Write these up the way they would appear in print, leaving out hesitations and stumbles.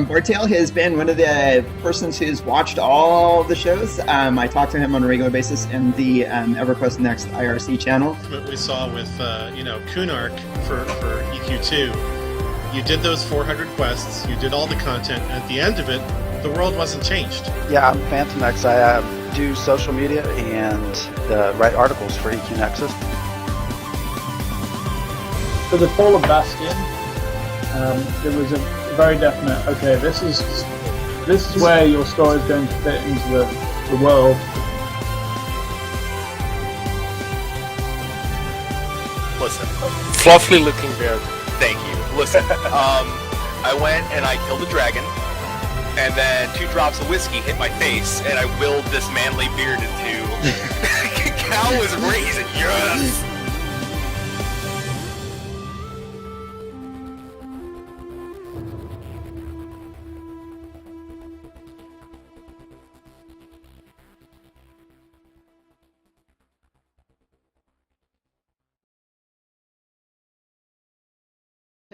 Bartail has been one of the persons who's watched all the shows. I talk to him on a regular basis in the EverQuest Next IRC channel. What we saw with, Kunark for EQ2, you did those 400 quests, you did all the content, and at the end of it, the world wasn't changed. Yeah, I'm Phantom X. I do social media and write articles for EQ Nexus. For the Fall of Bastion, there was a very definite, okay, this is where your story is going to fit into the world. Listen, fluffy looking bear. Thank you. Listen, I went and I killed a dragon, and then 2 drops of whiskey hit my face, and I willed this manly beard into cow was raising. Yes.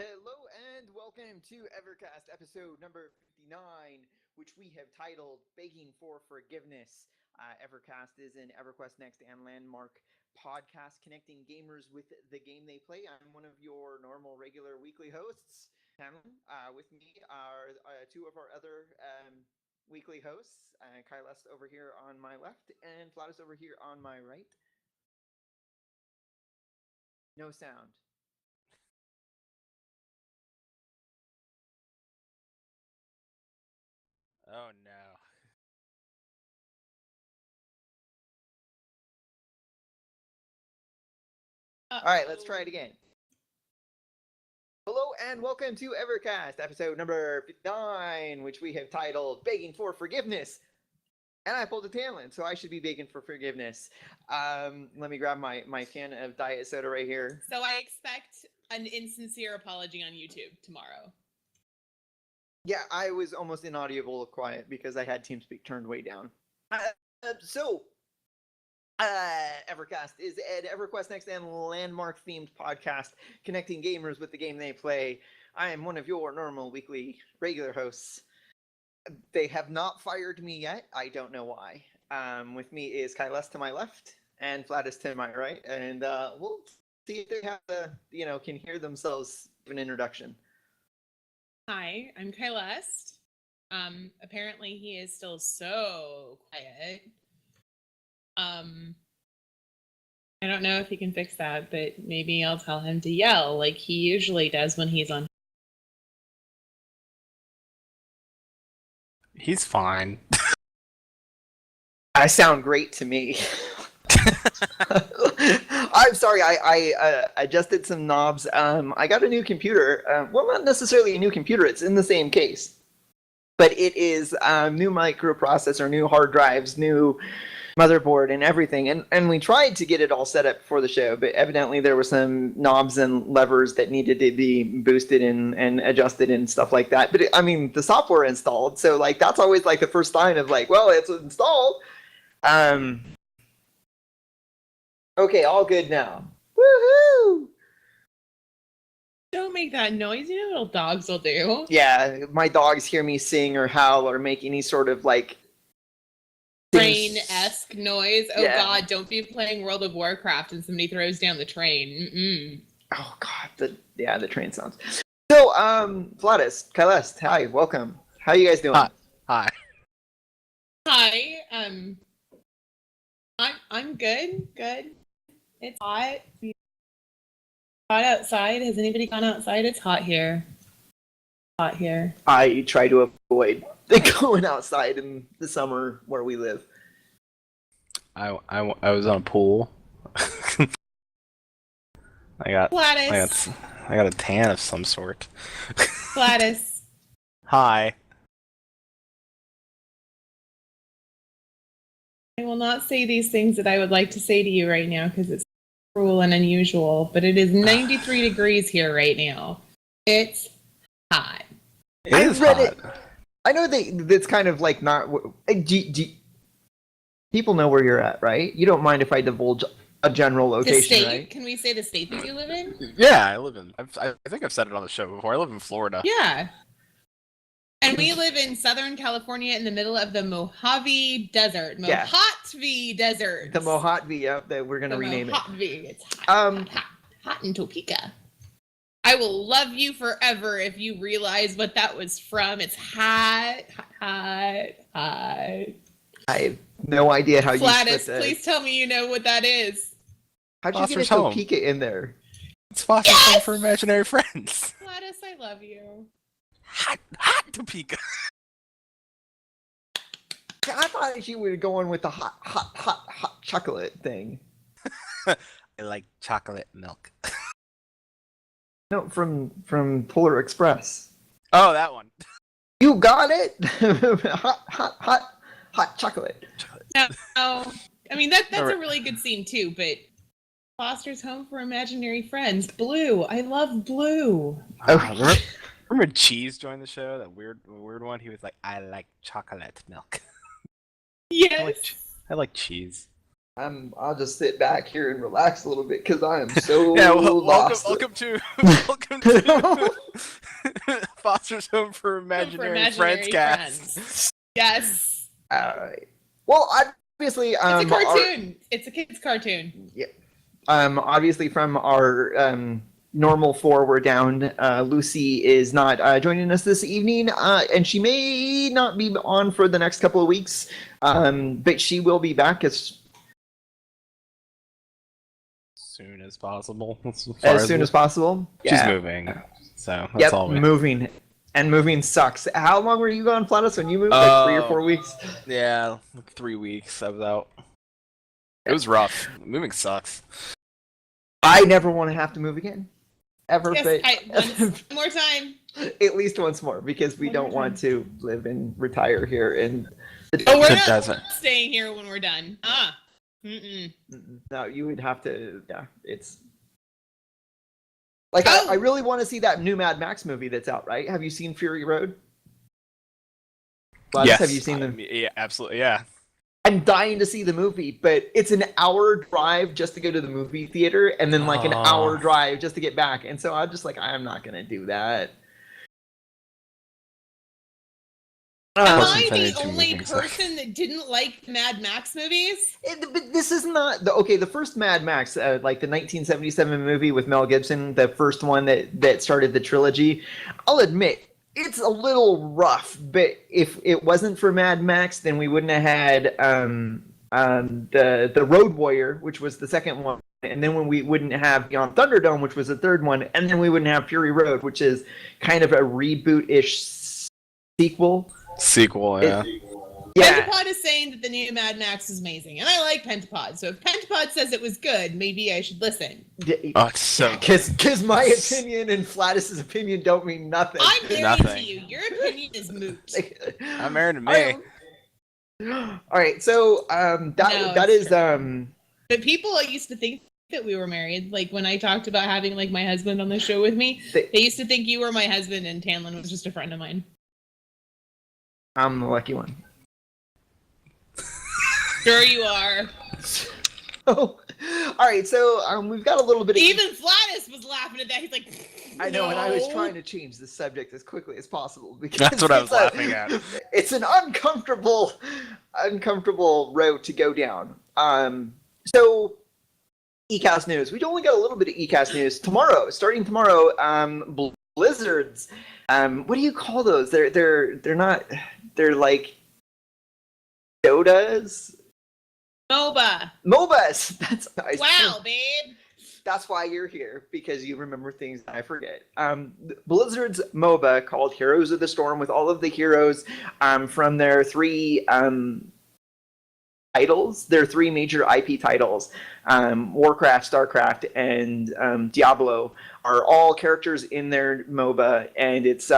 Hello and welcome to EverCast episode number 59, which we have titled Begging for Forgiveness. EverCast is an EverQuest Next and Landmark podcast connecting gamers with the game they play. I'm one of your normal, regular weekly hosts, Cameron. With me are 2 of our other weekly hosts, Kylest over here on my left and Flatus over here on my right. No sound. Oh no. All right, let's try it again. Hello and welcome to EverCast, episode number 59, which we have titled Begging for Forgiveness. And I pulled a talent, so I should be begging for forgiveness. Let me grab my can of diet soda right here. So I expect an insincere apology on YouTube tomorrow. Yeah, I was almost inaudible quiet because I had TeamSpeak turned way down. EverCast is an EverQuest Next and Landmark themed podcast connecting gamers with the game they play. I am one of your normal weekly regular hosts. They have not fired me yet. I don't know why. With me is Kylest to my left and Flatus to my right, and we'll see if they have can hear themselves give an introduction. Hi, I'm Kylest. Apparently he is still so quiet. I don't know if he can fix that, but maybe I'll tell him to yell like he usually does when he's on. He's fine. I sound great to me. I'm sorry, I adjusted some knobs. I got a new computer. Well, not necessarily a new computer. It's in the same case. But it is new microprocessor, new hard drives, new motherboard, and everything. And we tried to get it all set up for the show, but evidently there were some knobs and levers that needed to be boosted and adjusted and stuff like that. But the software installed, so that's always the first sign of well, it's installed. Okay, all good now. Woohoo! Don't make that noise. You know what dogs will do. Yeah, my dogs hear me sing or howl or make any sort of train-esque noise. Oh yeah. God, don't be playing World of Warcraft and somebody throws down the train. Mm-mm. Oh God, the train sounds. So, Flatus, Kylest, hi, welcome. How you guys doing? Hi. Hi. I'm good. Good. It's hot. Hot outside. Has anybody gone outside? It's hot here. Hot here. I try to avoid going outside in the summer where we live. I was on a pool. I got a tan of some sort. Gladys. Hi. I will not say these things that I would like to say to you right now because it's cruel and unusual, but it is 93 degrees here right now. It's hot. It is hot. I know that's kind of not. People know where you're at, right? You don't mind if I divulge a general The location, state? right? Can we say the state that you live in? Yeah, I live in. I think I've said it on the show before. I live in Florida. Yeah. And we live in Southern California in the middle of the Mojave Desert. Yeah. Mojave Desert. The Mojave, yep, that we're gonna rename it. Mojave. It's hot, hot in Topeka. I will love you forever if you realize what that was from. It's hot, hot, hot. I have no idea how you Flatus, split that. please tell me you know what that is. How'd you get a Foster's Home. Topeka in there? It's Foster's Home for Imaginary Friends. Flatus, I love you. Hot Topeka. I thought you were going with the hot chocolate thing. I like chocolate milk. No, from Polar Express. Oh, that one. You got it. hot chocolate. No, I mean that's All right. a really good scene too. But Foster's Home for Imaginary Friends, Blue. I love Blue. Okay. Remember Cheese joined the show? That weird one. He was like, "I like chocolate milk." Yes. I like cheese. I'll just sit back here and relax a little bit because I am so Yeah, lost. welcome to Foster's Home for Imaginary Friends cast. Yes. Well, obviously, It's a cartoon. It's a kid's cartoon. Yeah. Obviously, from our normal four, we're down. Lucy is not joining us this evening, and she may not be on for the next couple of weeks, but she will be back as Soon as possible. as soon as possible. She's moving, so that's Yep, all we. moving. And moving sucks. How long were you gone, Flatus, when you moved? Like 3 or 4 weeks? Yeah, like 3 weeks. I was out. It was rough. Moving sucks. I never want to have to move again. Ever, Yes, but one more time. at least once more, because we One don't more want to live and retire here. And Oh, we're It not doesn't. staying here when we're done. Mm-mm. no, you would have to. Yeah, it's like I really want to see that new Mad Max movie that's out. Right? Have you seen Fury Road? Gladys, Yes. have you seen them? Yeah, absolutely. Yeah. I'm dying to see the movie, but it's an hour drive just to go to the movie theater, and then like an Oh. hour drive just to get back. And so I'm just like, I'm not gonna do that. Am Plus I Infinity the two only movies, like- person that didn't like Mad Max movies? But this is not the first Mad Max, like the 1977 movie with Mel Gibson, the first one that started the trilogy. I'll admit it's a little rough, but if it wasn't for Mad Max, then we wouldn't have had the Road Warrior, which was the second one, and then when we wouldn't have Beyond Thunderdome, which was the third one, and then we wouldn't have Fury Road, which is kind of a reboot-ish sequel. Sequel, yeah. Yeah. Pentapod is saying that the new Mad Max is amazing, and I like Pentapod. So if Pentapod says it was good, maybe I should listen. Oh, it's so Because my opinion and Flatus's opinion don't mean nothing. I'm married Nothing. to you. Your opinion is moot. I'm married to me. All right, so No, that it's is true. But people used to think that we were married. Like when I talked about having like my husband on the show with me, they used to think you were my husband and Tanlin was just a friend of mine. I'm the lucky one. Sure you are. Oh, all right, so we've got a little bit of Even Flatus was laughing at that. He's like, I know, and I was "No." trying to change the subject as quickly as possible because That's what I was it's laughing at. It's an uncomfortable road to go down. So ECast news. We only got a little bit of ECast news starting tomorrow. Blizzards. What do you call those? They're not. They're like Dotas. MOBAs. That's nice. Wow, babe. That's why you're here, because you remember things I forget. Blizzard's MOBA called Heroes of the Storm, with all of the heroes from their 3 titles, their 3 major IP titles, Warcraft, StarCraft, and Diablo, are all characters in their MOBA, and it's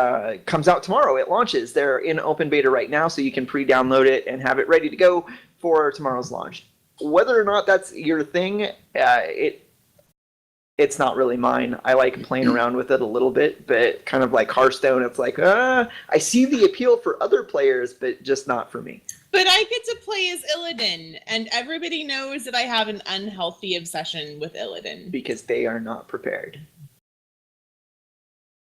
comes out tomorrow. It launches. They're in open beta right now, so you can pre-download it and have it ready to go for tomorrow's launch. Whether or not that's your thing, it's not really mine. I like playing around with it a little bit, but kind of like Hearthstone, it's like, I see the appeal for other players, but just not for me. But I get to play as Illidan, and everybody knows that I have an unhealthy obsession with Illidan. Because they are not prepared.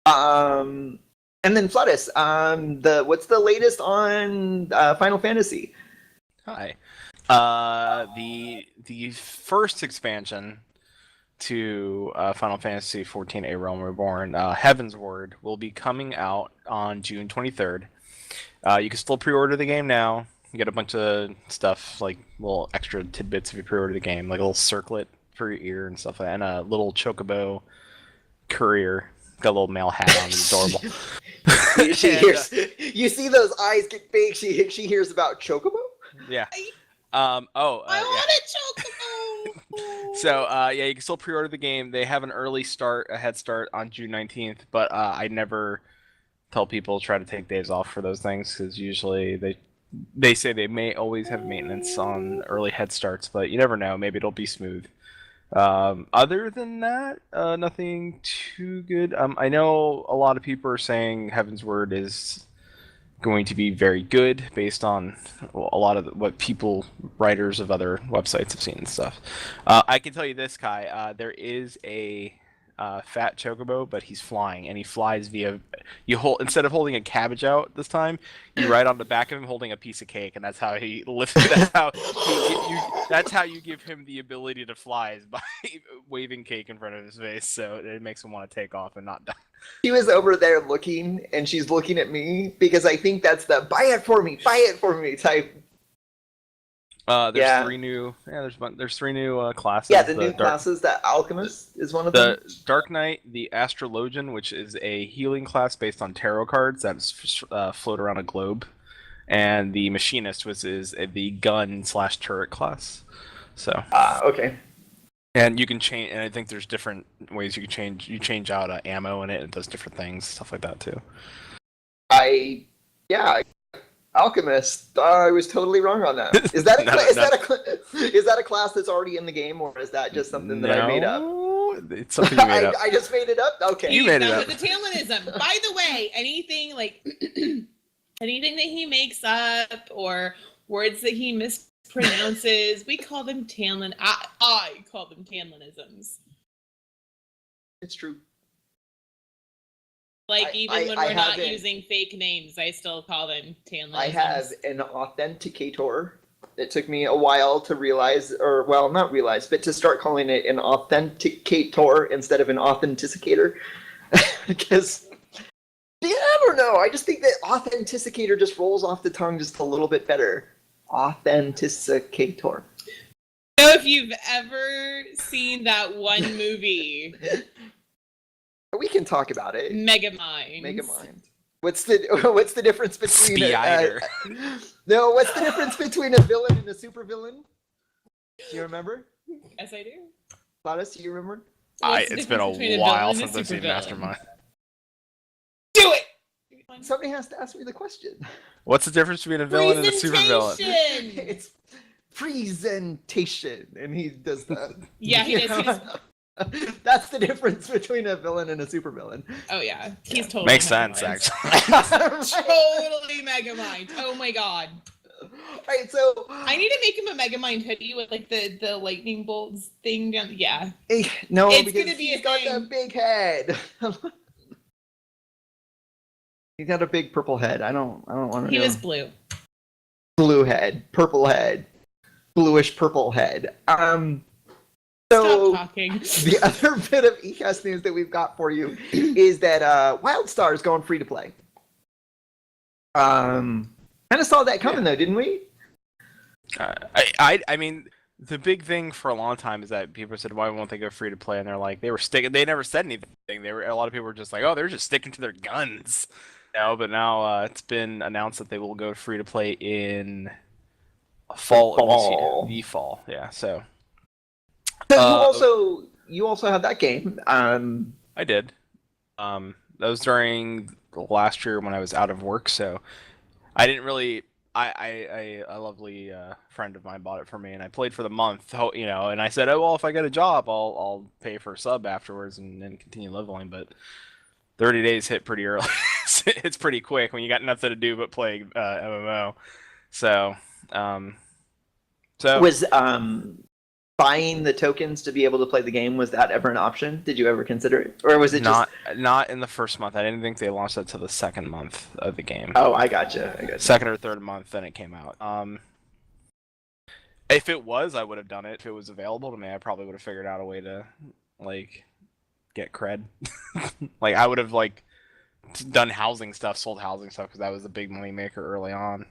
And then Floodus, what's the latest on Final Fantasy? Hi. The first expansion to Final Fantasy XIV: A Realm Reborn, Heaven's Word, will be coming out on June 23rd. You can still pre-order the game now. You get a bunch of stuff, like little extra tidbits if you pre-order the game, like a little circlet for your ear and stuff like that, and a little chocobo courier. Got a little male hat on. It's adorable. You see those eyes get big. She hears about Chocobo. Yeah. I want a chocobo. So yeah, you can still pre-order the game. They have an early start, a head start on June 19th, but I never tell people try to take days off for those things because usually they say they may always have maintenance on early head starts, but you never know. Maybe it'll be smooth. Other than that, nothing too good. I know a lot of people are saying Heaven's Word is going to be very good based on a lot of what writers of other websites have seen and stuff. I can tell you this, Kai. There is a fat chocobo, but he's flying, and he flies via instead of holding a cabbage out this time, you ride on the back of him holding a piece of cake, and that's how he lifts. That's how you give him the ability to fly, is by waving cake in front of his face. So it makes him want to take off and not die. She was over there looking, and she's looking at me because I think that's the buy it for me type. There's three new classes. Yeah, the new classes. That Alchemist is one of them. The Dark Knight, the Astrologian, which is a healing class based on tarot cards that float around a globe, and the Machinist, which is the gun/turret class. So. Okay. And you can change, and I think there's different ways you can change. You change out ammo in it, and it does different things, stuff like that too. Alchemist. I was totally wrong on that. Is that a class that's already in the game, or is that just something that I made up? It's something you made up. I just made it up. Okay, you made it up. The Talmanism. By the way, anything anything that he makes up or words that he mispronounces, we call them Talman. I call them Talmanisms. It's true. When we're not using fake names, I still call them Talmanisms. I have an authenticator. It took me a while to realize, not realize, but to start calling it an authenticator instead of an authenticator. Because, I don't know. I just think that authenticator just rolls off the tongue just a little bit better. Authenticator. So if you've ever seen that one movie... We can talk about it. Megamind. What's the difference between what's the difference between a villain and a supervillain? Do you remember? Yes, I do. Gladys, do you remember? It's been a while since I've seen Mastermind. Do it! Somebody has to ask me the question. What's the difference between a villain and a supervillain? It's presentation, and he does that. Yeah, he does. That's the difference between a villain and a supervillain. Oh yeah, he's totally makes sense actually. Totally Megamind. Oh my god. Alright, so I need to make him a Megamind hoodie with like the lightning bolts thing down. Yeah. No, it's because gonna be he's got that big head. He's got a big purple head. I don't want to. He was blue. Blue head, purple head, bluish purple head. So stop talking. The other bit of ECast news that we've got for you is that WildStar is going free to play. Kind of saw that coming though, didn't we? I mean, the big thing for a long time is that people said, "Why won't they go free to play?" And they're like, they never said anything. A lot of people were just like, "Oh, they're just sticking to their guns." No, but now it's been announced that they will go free to play in fall of this year. The fall, yeah. So. You also have that game. I did. That was during last year when I was out of work, so I didn't really A lovely friend of mine bought it for me, and I played for the month. And I said, oh well, if I get a job, I'll pay for a sub afterwards and then continue leveling. But 30 days hit pretty early. It's pretty quick when you got nothing to do but play MMO. So, Was buying the tokens to be able to play the game, was that ever an option? Did you ever consider it, or was it not in the first month? I didn't think they launched that till the second month of the game. Oh, I gotcha. Second or third month, then it came out. If it was, I would have done it. If it was available to me, I probably would have figured out a way to get cred. I would have done housing stuff, sold housing stuff, because that was a big money maker early on.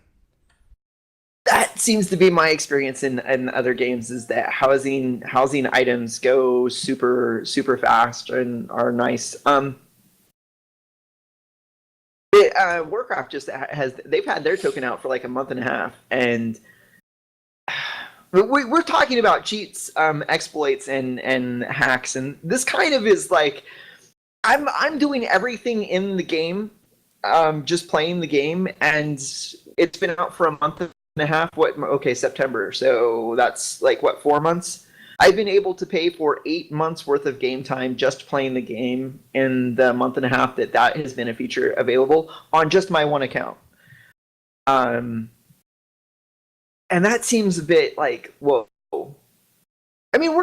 That seems to be my experience in other games, is that housing items go super fast and are nice. Warcraft they've had their token out for a month and a half, and we're talking about cheats, exploits, and hacks, and this kind of is I'm doing everything in the game, just playing the game, and it's been out for a month and a half. September, so that's 4 months. I've been able to pay for 8 months worth of game time just playing the game in the month and a half that has been a feature available on just my one account. And that seems a bit whoa. I mean,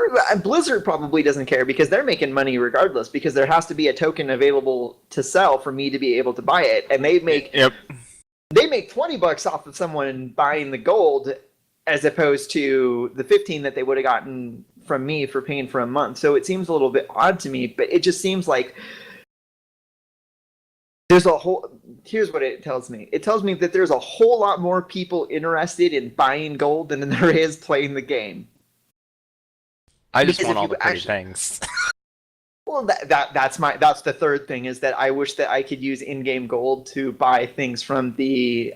Blizzard probably doesn't care because they're making money regardless, because there has to be a token available to sell for me to be able to buy it, and they make they make $20 off of someone buying the gold, as opposed to the 15 that they would have gotten from me for paying for a month. So it seems a little bit odd to me, but it just seems like there's here's what it tells me. It tells me that there's a whole lot more people interested in buying gold than there is playing the game. I just want all the pretty things. Well, that's the third thing, is that I wish that I could use in-game gold to buy things from the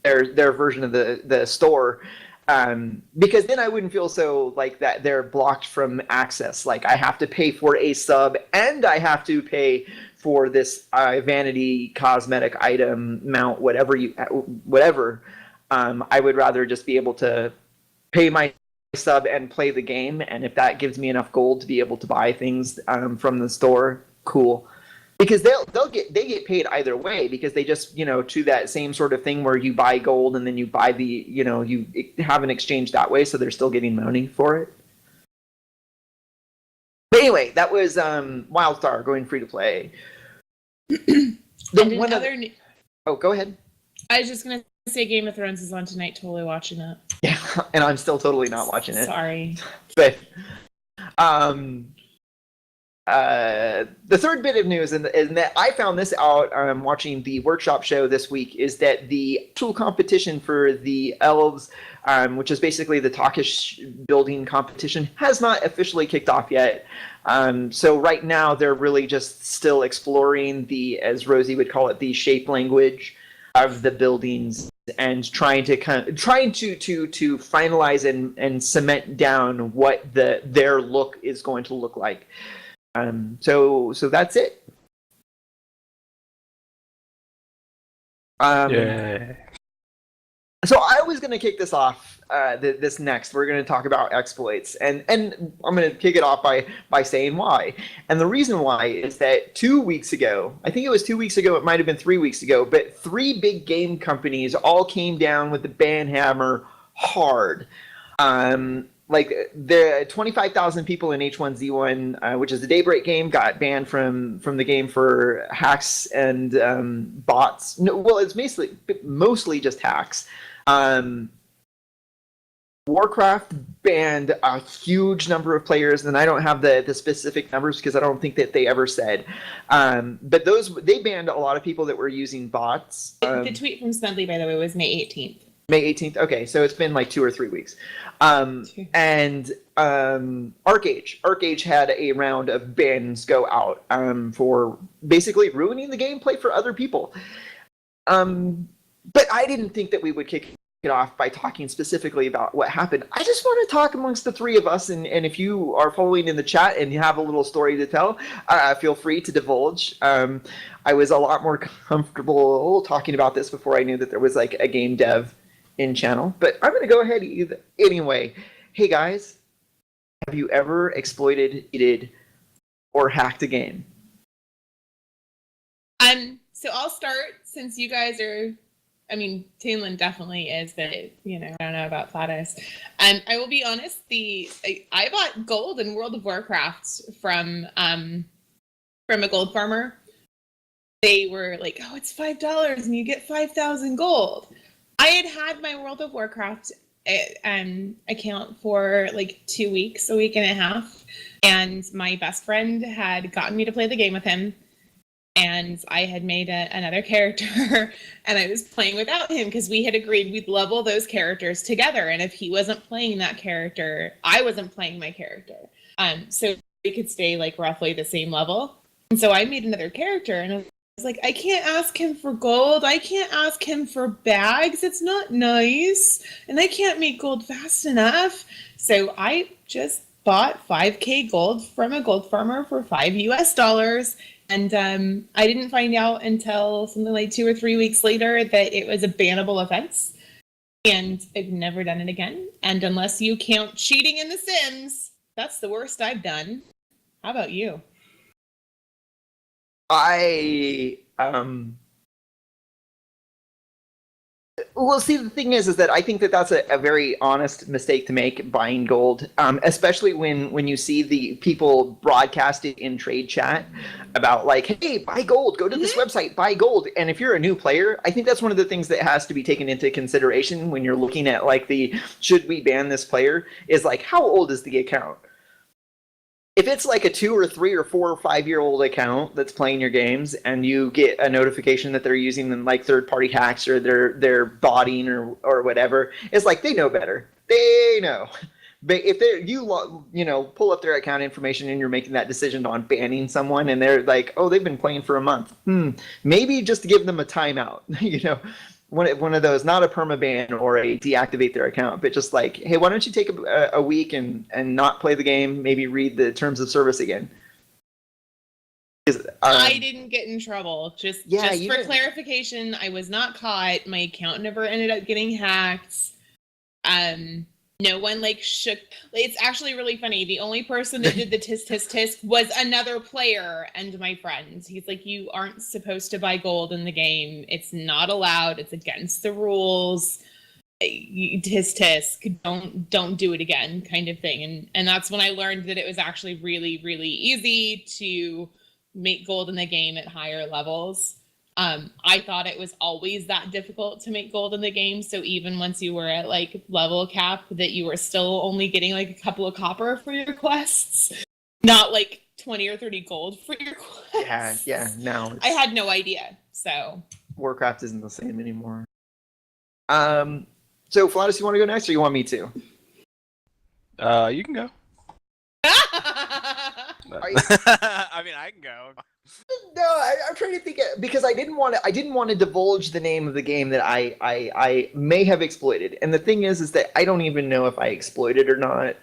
their version of the store, because then I wouldn't feel so that they're blocked from access. I have to pay for a sub, and I have to pay for this vanity cosmetic item mount, whatever. I would rather just be able to pay my sub and play the game, and if that gives me enough gold to be able to buy things from the store, cool. Because they get paid either way, because they just to that same sort of thing where you buy gold and then you buy you have an exchange that way, so they're still getting money for it. But anyway, that was WildStar going free to play. Oh, go ahead. I was just gonna say Game of Thrones is on tonight. Totally watching it. Yeah, and I'm still totally not watching it. Sorry. But the third bit of news, and that I found this out watching the workshop show this week, is that the actual competition for the elves, which is basically the Talkish building competition, has not officially kicked off yet. So right now they're really just still exploring as Rosie would call it, the shape language of the buildings, and trying to finalize and cement down what their look is going to look like. So that's it. Yeah. So I was going to kick this off. This next, we're going to talk about exploits, and I'm going to kick it off by saying why. And the reason why is that 2 weeks ago, I think it was 2 weeks ago, it might have been 3 weeks ago, but 3 big game companies all came down with the ban hammer hard. The 25,000 people in H1Z1, which is the Daybreak game, got banned from the game for hacks and bots. No, well, it's mostly just hacks. Warcraft banned a huge number of players, and I don't have the specific numbers because I don't think that they ever said. But they banned a lot of people that were using bots. The tweet from Smedley, by the way, was May 18th. May 18th? Okay, so it's been 2 or 3 weeks. And Arcage had a round of bans go out for basically ruining the gameplay for other people. But I didn't think that we would kick it off by talking specifically about what happened. I just want to talk amongst the three of us, and if you are following in the chat and you have a little story to tell, feel free to divulge. I was a lot more comfortable talking about this before I knew that there was like a game dev in channel, but I'm going to go ahead anyway. Hey guys, have you ever exploited, cheated, or hacked a game? So I'll start since you guys are. I mean, Tainlin definitely is, but I don't know about Platis. I will be honest. I bought gold in World of Warcraft from a gold farmer. They were like, "Oh, it's $5 and you get 5,000 gold." I had my World of Warcraft account for like 2 weeks, a week and a half, and my best friend had gotten me to play the game with him. And I had made another character, and I was playing without him because we had agreed we'd level those characters together. And if he wasn't playing that character, I wasn't playing my character. So we could stay like roughly the same level. And so I made another character, and I was like, I can't ask him for gold. I can't ask him for bags. It's not nice. And I can't make gold fast enough. So I just bought 5k gold from a gold farmer for $5 And I didn't find out until something like 2 or 3 weeks later that it was a bannable offense. And I've never done it again. And unless you count cheating in The Sims, that's the worst I've done. How about you? Well, see, the thing is that I think that that's a very honest mistake to make, buying gold, especially when you see the people broadcast it in trade chat about like, hey, buy gold, go to this website, buy gold. And if you're a new player, I think that's one of the things that has to be taken into consideration when you're looking at like should we ban this player, is like, how old is the account? If it's like a 2 or 3 or 4 or 5 year old account that's playing your games, and you get a notification that they're using them like third-party hacks or they're botting or whatever, it's like they know better. They know. But if you pull up their account information and you're making that decision on banning someone, and they're like, oh, they've been playing for a month, maybe just to give them a timeout, one of those, not a permaban or a deactivate their account, but just like, hey, why don't you take a week and not play the game, maybe read the terms of service again. I didn't get in trouble. Just for didn't. Clarification, I was not caught. My account never ended up getting hacked. No one shook. It's actually really funny. The only person that did the tisk was another player and my friend. He's like, you aren't supposed to buy gold in the game. It's not allowed. It's against the rules. Tisk. Don't do it again, kind of thing. And that's when I learned that it was actually really, really easy to make gold in the game at higher levels. I thought it was always that difficult to make gold in the game. So even once you were at level cap, that you were still only getting a couple of copper for your quests, not 20 or 30 gold for your quests. Yeah. No, I had no idea. So Warcraft isn't the same anymore. So Flatus, you want to go next, or you want me to? You can go. I mean, I can go. No, I'm trying to think, because I didn't want to divulge the name of the game that I may have exploited. And the thing is that I don't even know if I exploited or not.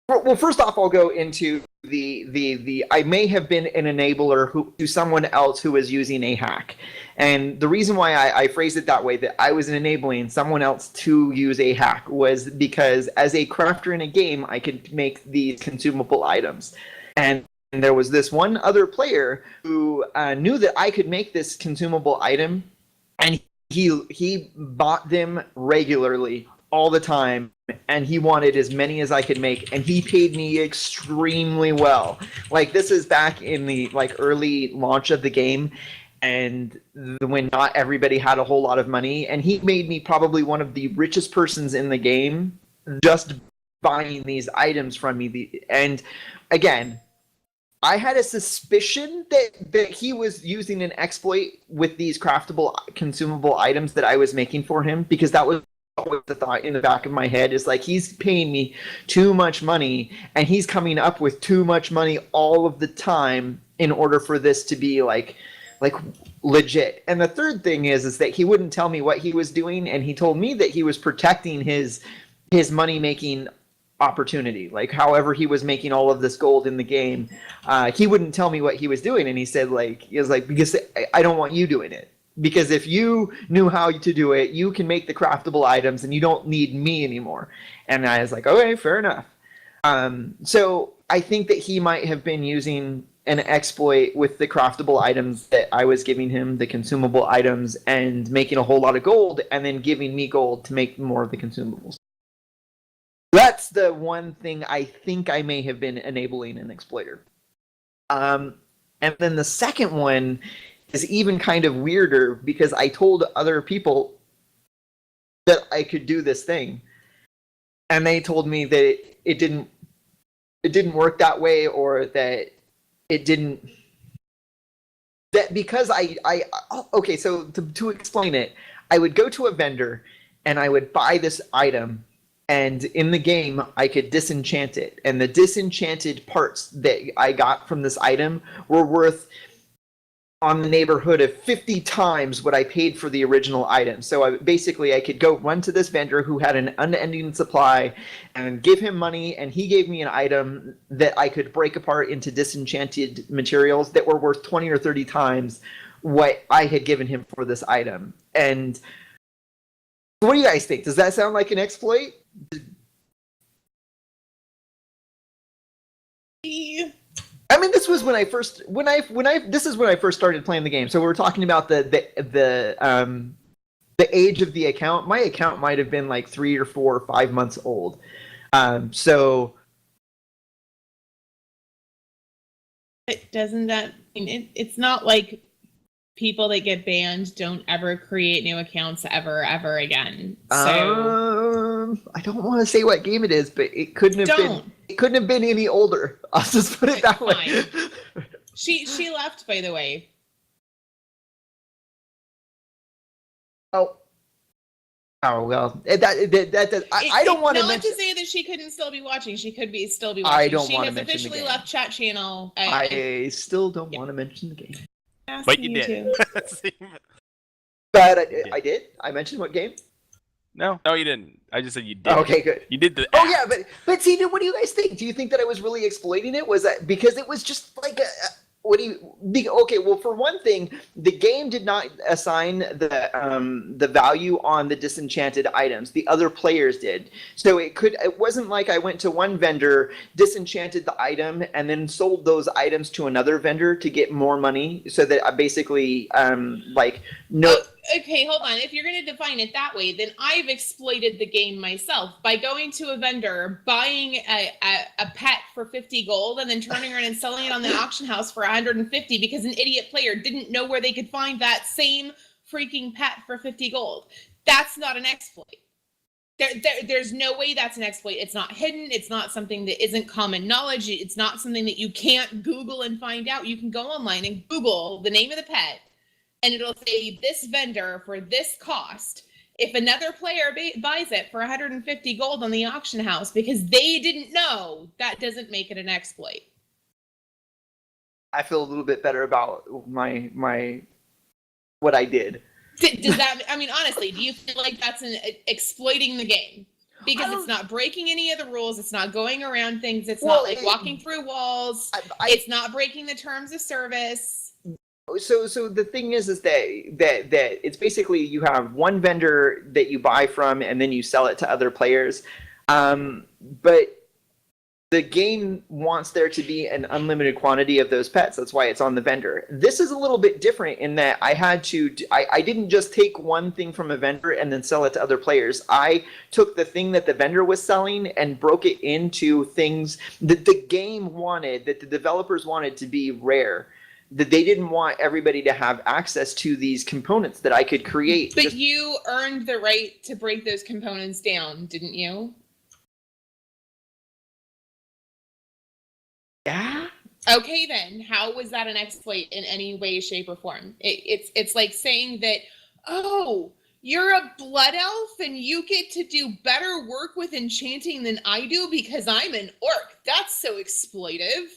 Well, first off, I'll go into the I may have been an enabler to someone else who was using a hack. And the reason why I phrased it that way, that I was enabling someone else to use a hack, was because as a crafter in a game, I could make these consumable items. And there was this one other player who knew that I could make this consumable item, and he bought them regularly all the time, and he wanted as many as I could make, and he paid me extremely well. This is back in the early launch of the game, and when not everybody had a whole lot of money, and he made me probably one of the richest persons in the game just buying these items from me. And again, I had a suspicion that he was using an exploit with these craftable consumable items that I was making for him, because that was always the thought in the back of my head, is he's paying me too much money, and he's coming up with too much money all of the time in order for this to be like legit. And the third thing is that he wouldn't tell me what he was doing, and he told me that he was protecting his money making opportunity. Like however he was making all of this gold in the game, he wouldn't tell me what he was doing, and he said because I don't want you doing it. Because if you knew how to do it, you can make the craftable items and you don't need me anymore. And I was like, okay, fair enough. So I think that he might have been using an exploit with the craftable items that I was giving him, the consumable items, and making a whole lot of gold, and then giving me gold to make more of the consumables. That's the one thing I think I may have been enabling an exploiter. And then the second one is even kind of weirder, because I told other people that I could do this thing, and they told me that it didn't work that way, or that it didn't, that because okay, so to explain it, I would go to a vendor and I would buy this item, and in the game I could disenchant it, and the disenchanted parts that I got from this item were worth on the neighborhood of 50 times what I paid for the original item. So I could go run to this vendor who had an unending supply and give him money, and he gave me an item that I could break apart into disenchanted materials that were worth 20 or 30 times what I had given him for this item. And what do you guys think? Does that sound like an exploit? I mean, this was when I first started playing the game. So we were talking about the age of the account. My account might have been like 3 or 4 or 5 months old. So doesn't that mean it's not like people that get banned don't ever create new accounts ever again? So I don't want to say what game it is, but it couldn't have been any older. I'll just put it that way. She left, by the way. Oh well. I don't want to mention. Not to say that she couldn't still be watching. She could still be watching. I don't want to mention She has the officially game. left chat channel. I still don't want to mention the game. But you did. But I did. I mentioned what game. No, you didn't. I just said you did. Okay, good. You did the. Oh yeah, but see, what do you guys think? Do you think that I was really exploiting it? Was that because it was just like okay, well, for one thing, the game did not assign the value on the disenchanted items. The other players did. So it wasn't like I went to one vendor, disenchanted the item, and then sold those items to another vendor to get more money. So that I basically Okay, hold on. If you're going to define it that way, then I've exploited the game myself by going to a vendor, buying a pet for 50 gold, and then turning around and selling it on the auction house for 150 because an idiot player didn't know where they could find that same freaking pet for 50 gold. That's not an exploit. There's no way that's an exploit. It's not hidden. It's not something that isn't common knowledge. It's not something that you can't Google and find out. You can go online and Google the name of the pet, and it'll say this vendor for this cost. If another player buys it for 150 gold on the auction house because they didn't know, that doesn't make it an exploit. I feel a little bit better about my what I did. Does that? I mean, honestly, do you feel like that's exploiting the game? Because it's not breaking any of the rules. It's not going around things. It's not like walking through walls. It's not breaking the terms of service. So the thing is that it's basically you have one vendor that you buy from and then you sell it to other players, but the game wants there to be an unlimited quantity of those pets. That's why it's on the vendor. This is a little bit different in that I didn't just take one thing from a vendor and then sell it to other players. I took the thing that the vendor was selling and broke it into things that the game wanted, that the developers wanted to be rare. That they didn't want everybody to have access to these components that I could create. But you earned the right to break those components down, didn't you? Yeah. Okay, then how was that an exploit in any way, shape, or form? It's like saying that, oh, you're a blood elf and you get to do better work with enchanting than I do because I'm an orc. That's so exploitive.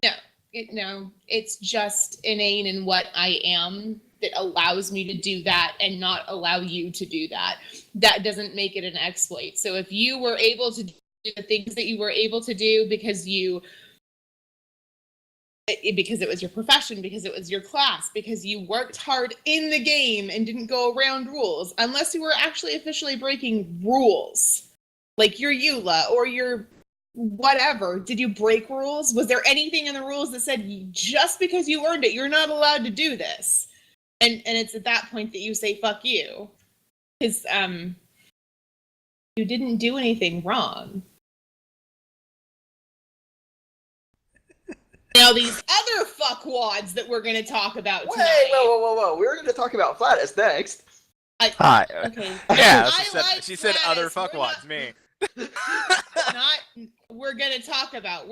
No. it's just innate in what I am that allows me to do that and not allow you to do that. That doesn't make it an exploit. So if you were able to do the things that you were able to do because it was your profession, because it was your class, because you worked hard in the game and didn't go around rules, unless you were actually officially breaking rules, like your EULA or your whatever. Did you break rules? Was there anything in the rules that said just because you earned it, you're not allowed to do this? And it's at that point that you say fuck you, because you didn't do anything wrong. Now these other fuckwads that we're going to talk about tonight. Whoa. We're going to talk about Flatus next. Hi. Okay. Yeah, she like said other Flatus. fuckwads, me. We're not going to talk about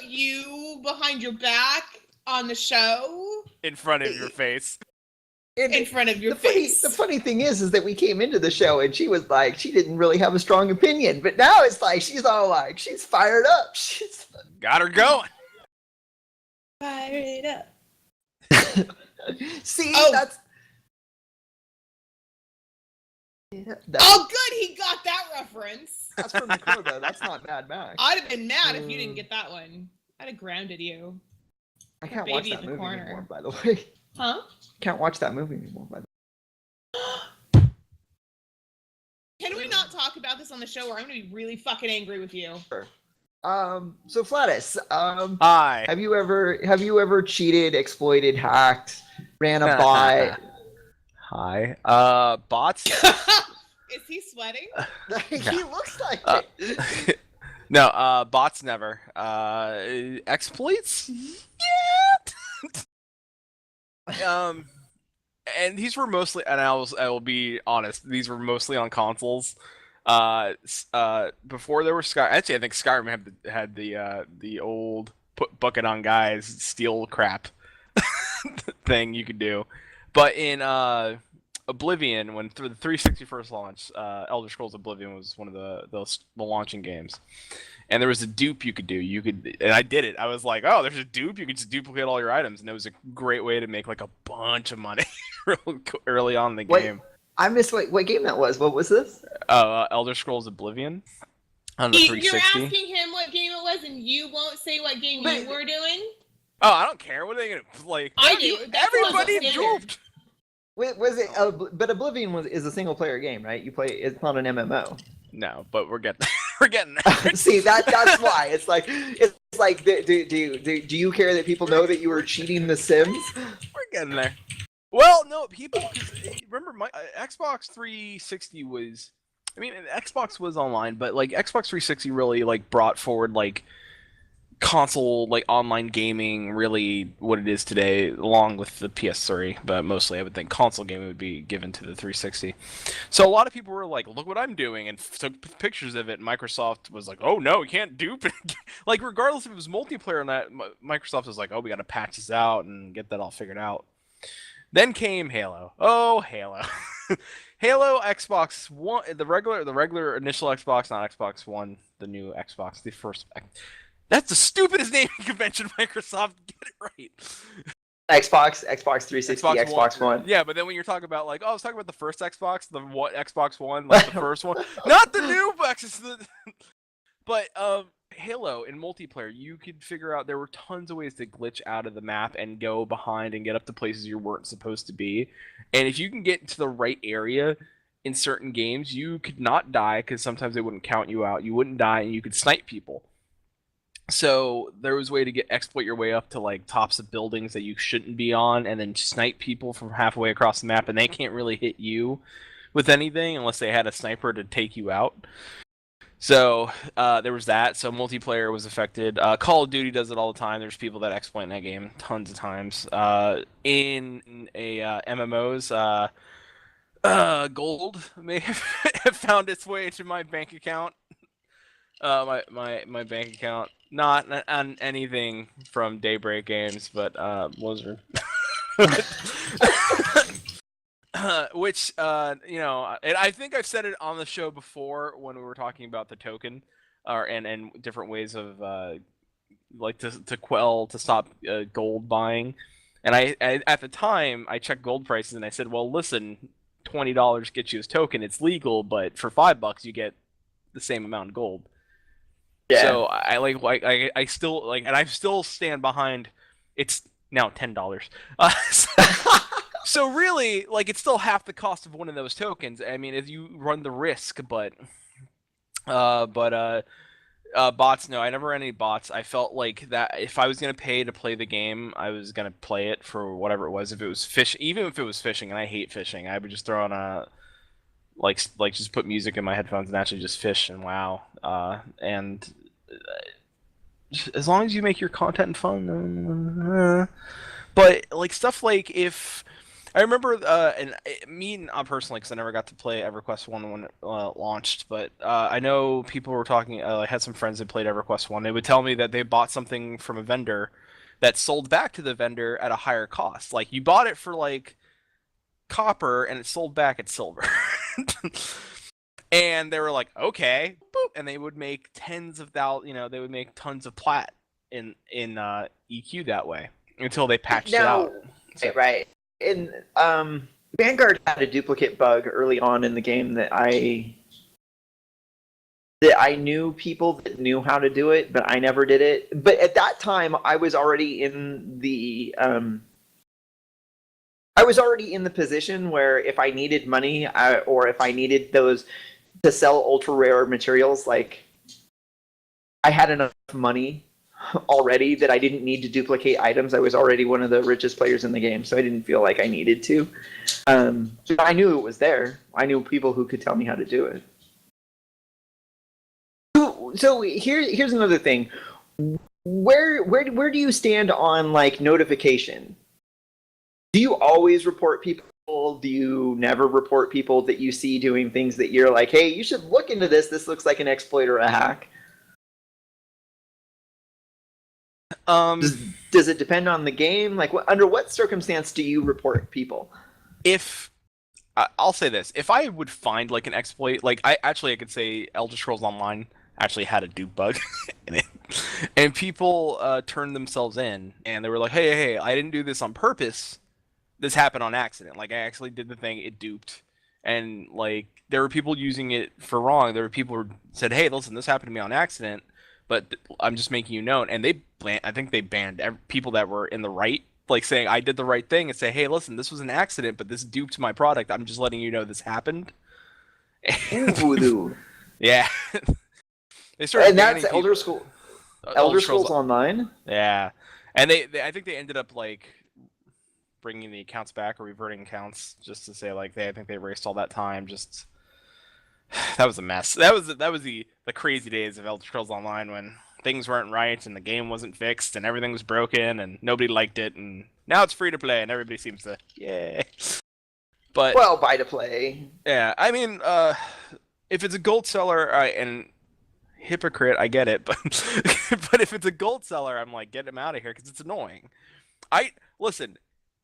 you behind your back on the show. In front of your face. In front of your face. The funny thing is that we came into the show and she was like, she didn't really have a strong opinion, but now it's like she's all like, she's fired up. She's Got her going. Fire it up. See, Oh. that's Oh, good, he got that reference. that's from Dakota. That's not Mad Max. I'd have been mad if you didn't get that one. I'd have grounded you. I can't baby watch in that the movie corner. anymore, by the way. Huh? Can't watch that movie anymore, by the Can we not talk about this on the show, or I'm gonna be really fucking angry with you? way. So Flatus, Hi. have you ever cheated, exploited, hacked, ran a bot? Hi. Bots? Is he sweating? He looks like it. No, bots never. Exploits? Yeah. And these were mostly, and I will be honest, these were mostly on consoles. Before there were Sky. Actually, I think Skyrim had the old put bucket on guys steal crap thing you could do, but in Oblivion, when through the 360 first launched, Elder Scrolls Oblivion was one of the launching games, and there was a dupe you could do. And I did it. I was like, oh, there's a dupe. You could just duplicate all your items, and it was a great way to make like a bunch of money early on in the game. I missed what game that was. What was this? Elder Scrolls Oblivion on the 360. You're asking him what game it was, and you won't say what game you were doing? Oh, I don't care. What are they gonna like? I do. That's Everybody what's duped. Wait, was it? But Oblivion is a single player game, right? You play. It's not an MMO. No, but we're getting there. See, that's why it's like do you care that people know that you were cheating The Sims? We're getting there. Well, no, people. Remember, my Xbox 360 was. I mean, Xbox was online, but like Xbox 360 really like brought forward like console like online gaming, really what it is today, along with the PS3. But mostly, I would think console gaming would be given to the 360. So a lot of people were like, "Look what I'm doing," and took pictures of it. Microsoft was like, "Oh no, we can't dupe it." Like regardless if it was multiplayer or not, Microsoft was like, "Oh, we got to patch this out and get that all figured out." Then came Halo. Oh, Halo. Halo Xbox One, the regular initial Xbox, not Xbox One, the new Xbox, the first. That's the stupidest naming convention, Microsoft. Get it right. Xbox 360, Xbox One. Yeah, but then when you're talking about like, oh, I was talking about the first Xbox, the what Xbox One, like the first one, not the new Xbox. But Halo in multiplayer, you could figure out there were tons of ways to glitch out of the map and go behind and get up to places you weren't supposed to be. And if you can get to the right area in certain games, you could not die because sometimes they wouldn't count you out. You wouldn't die, and you could snipe people. So there was a way to exploit your way up to like tops of buildings that you shouldn't be on, and then snipe people from halfway across the map, and they can't really hit you with anything unless they had a sniper to take you out. So there was that. So multiplayer was affected. Call of Duty does it all the time. There's people that exploit that game tons of times. In MMOs, gold may have found its way to my bank account. My bank account. Not on anything from Daybreak Games, but Blizzard. Which, you know, and I think I've said it on the show before when we were talking about the token, and different ways of like to stop gold buying. And I at the time I checked gold prices and I said, well, listen, $20 gets you this token. It's legal, but for $5 you get the same amount of gold. Yeah. So I still like, and I still stand behind. It's now $10. So really, like, it's still half the cost of one of those tokens. I mean, if you run the risk, but bots, no, I never ran any bots. I felt like that if I was gonna pay to play the game, I was gonna play it for whatever it was. If it was even if it was fishing, and I hate fishing, I would just throw on a like just put music in my headphones and actually just fish and WoW. And as long as you make your content fun, but like stuff like if. I remember, and me not personally, because I never got to play EverQuest 1 when it launched, but I know people were talking, I had some friends that played EverQuest 1. They would tell me that they bought something from a vendor that sold back to the vendor at a higher cost. Like, you bought it for, like, copper, and it sold back at silver. And they were like, okay, boop, and they would make tens of thousands, they would make tons of plat in EQ that way until they patched it out. So. Right. And Vanguard had a duplicate bug early on in the game that I knew people that knew how to do it, but I never did it. But at that time, I was already in the position where if I needed money or if I needed those to sell ultra rare materials, like I had enough money already that I didn't need to duplicate items. I was already one of the richest players in the game, so I didn't feel like I needed to. So I knew it was there. I knew people who could tell me how to do it. So here's another thing. Where do you stand on like notification? Do you always report people? Do you never report people that you see doing things that you're like, hey, you should look into this. This looks like an exploit or a hack. Does it depend on the game? Like, under what circumstance do you report people? If I'll say this, if I would find like an exploit, like I could say Elder Scrolls Online actually had a dupe bug in it, and people turned themselves in, and they were like, hey, I didn't do this on purpose. This happened on accident. Like, I actually did the thing, it duped, and like there were people using it for wrong. There were people who said, hey, listen, this happened to me on accident, but I'm just making you known. And I think they banned people that were in the right, like saying I did the right thing, and say, hey, listen, this was an accident, but this duped my product. I'm just letting you know this happened. Voodoo. Yeah. They started and that's people. Elder Scrolls Online? Yeah. And they I think they ended up like bringing the accounts back or reverting accounts just to say like I think they erased all that time. Just that was a mess. That was the crazy days of Elder Scrolls Online when things weren't right and the game wasn't fixed and everything was broken and nobody liked it, and now it's free to play and everybody seems to yay. But well, buy to play. Yeah, I mean, if it's a gold seller and hypocrite, I get it, but but if it's a gold seller, I'm like, get him out of here because it's annoying. Listen,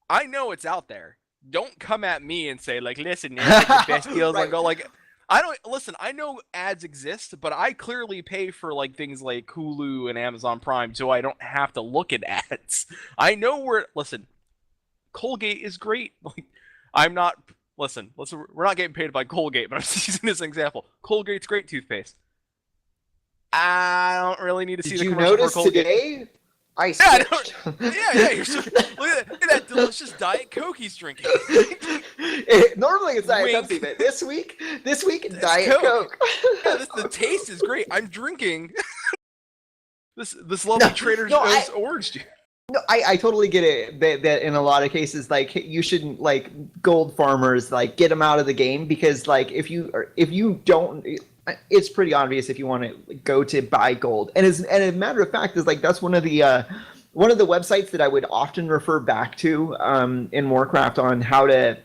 I know it's out there. Don't come at me and say like, listen, you're the best deals Right. and go like. I don't listen. I know ads exist, but I clearly pay for like things like Hulu and Amazon Prime, so I don't have to look at ads. I know where. Listen, Colgate is great. Like, I'm not. Listen. We're not getting paid by Colgate, but I'm just using this example. Colgate's great toothpaste. I don't really need to see Did the you commercial notice for Colgate. Today? I Yeah, switched. yeah. Look at that delicious Diet Coke he's drinking. Normally it's Diet Wink. Pepsi, but this week it's Diet Coke. Coke. Yeah, the taste is great. I'm drinking this lovely Trader no, Joe's orange juice. No, I totally get it. That in a lot of cases, like you shouldn't like gold farmers like get them out of the game because like if you don't, it's pretty obvious if you want to go to buy gold. And as a matter of fact, is like that's one of the websites that I would often refer back to in Warcraft on how to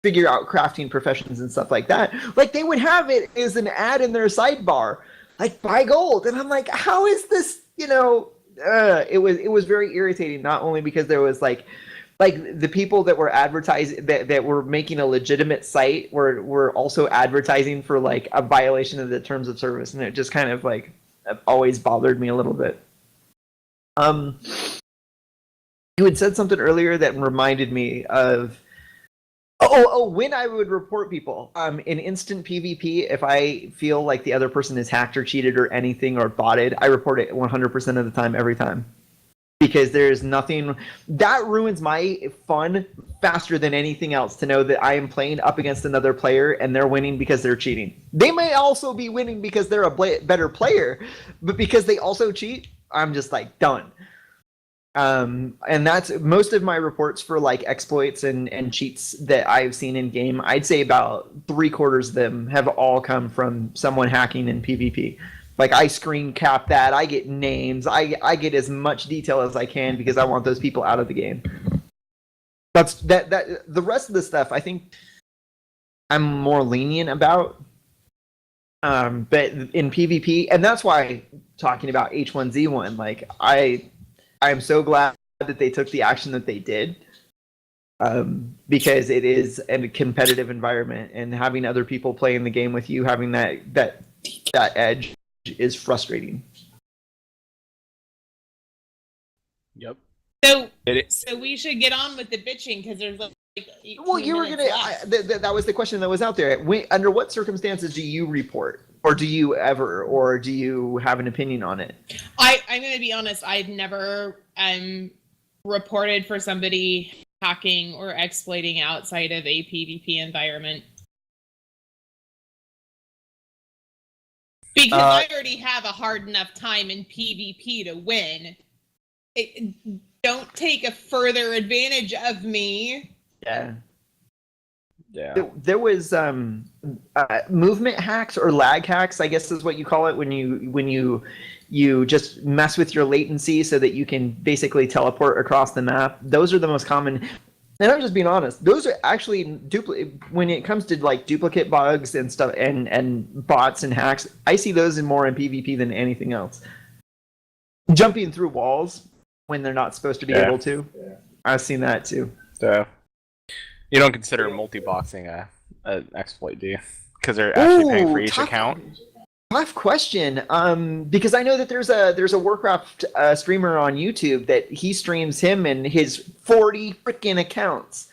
figure out crafting professions and stuff like that. Like they would have it as an ad in their sidebar, like buy gold, and I'm like, how is this? It was very irritating. Not only because there was like the people that were advertising that were making a legitimate site were also advertising for like a violation of the terms of service, and it just kind of like always bothered me a little bit. You had said something earlier that reminded me of when I would report people. In instant PvP, if I feel like the other person is hacked or cheated or anything or botted, I report it 100% of the time, every time. Because there's nothing that ruins my fun faster than anything else, to know that I am playing up against another player and they're winning because they're cheating. They may also be winning because they're a better player, but because they also cheat, I'm just like done. And that's most of my reports for like exploits and cheats that I've seen in game. I'd say about 3/4 of them have all come from someone hacking in PvP. Like, I screen cap that, I get names, I get as much detail as I can because I want those people out of the game. That's that the rest of the stuff I think I'm more lenient about. But in PvP, and that's why talking about H1Z1, like I'm so glad that they took the action that they did. Because it is a competitive environment, and having other people playing the game with you, having that edge is frustrating. Yep. So we should get on with the bitching, because there's like 18 Well, you were minutes gonna. left. That was the question that was out there. Under what circumstances do you report, or do you ever, or do you have an opinion on it? I'm gonna be honest. I've never reported for somebody hacking or exploiting outside of a PvP environment. Because I already have a hard enough time in PvP to win. Don't take a further advantage of me. Yeah. Yeah. There was movement hacks or lag hacks, I guess is what you call it, when you just mess with your latency so that you can basically teleport across the map. Those are the most common. And I'm just being honest. Those are actually when it comes to like duplicate bugs and stuff and bots and hacks. I see those more in PvP than anything else. Jumping through walls when they're not supposed to be able to. I've seen that too. So you don't consider multi-boxing an exploit, do you? Because they're actually paying for each account. Tough question. Because I know that there's a Warcraft streamer on YouTube that he streams him and his 40 freaking accounts.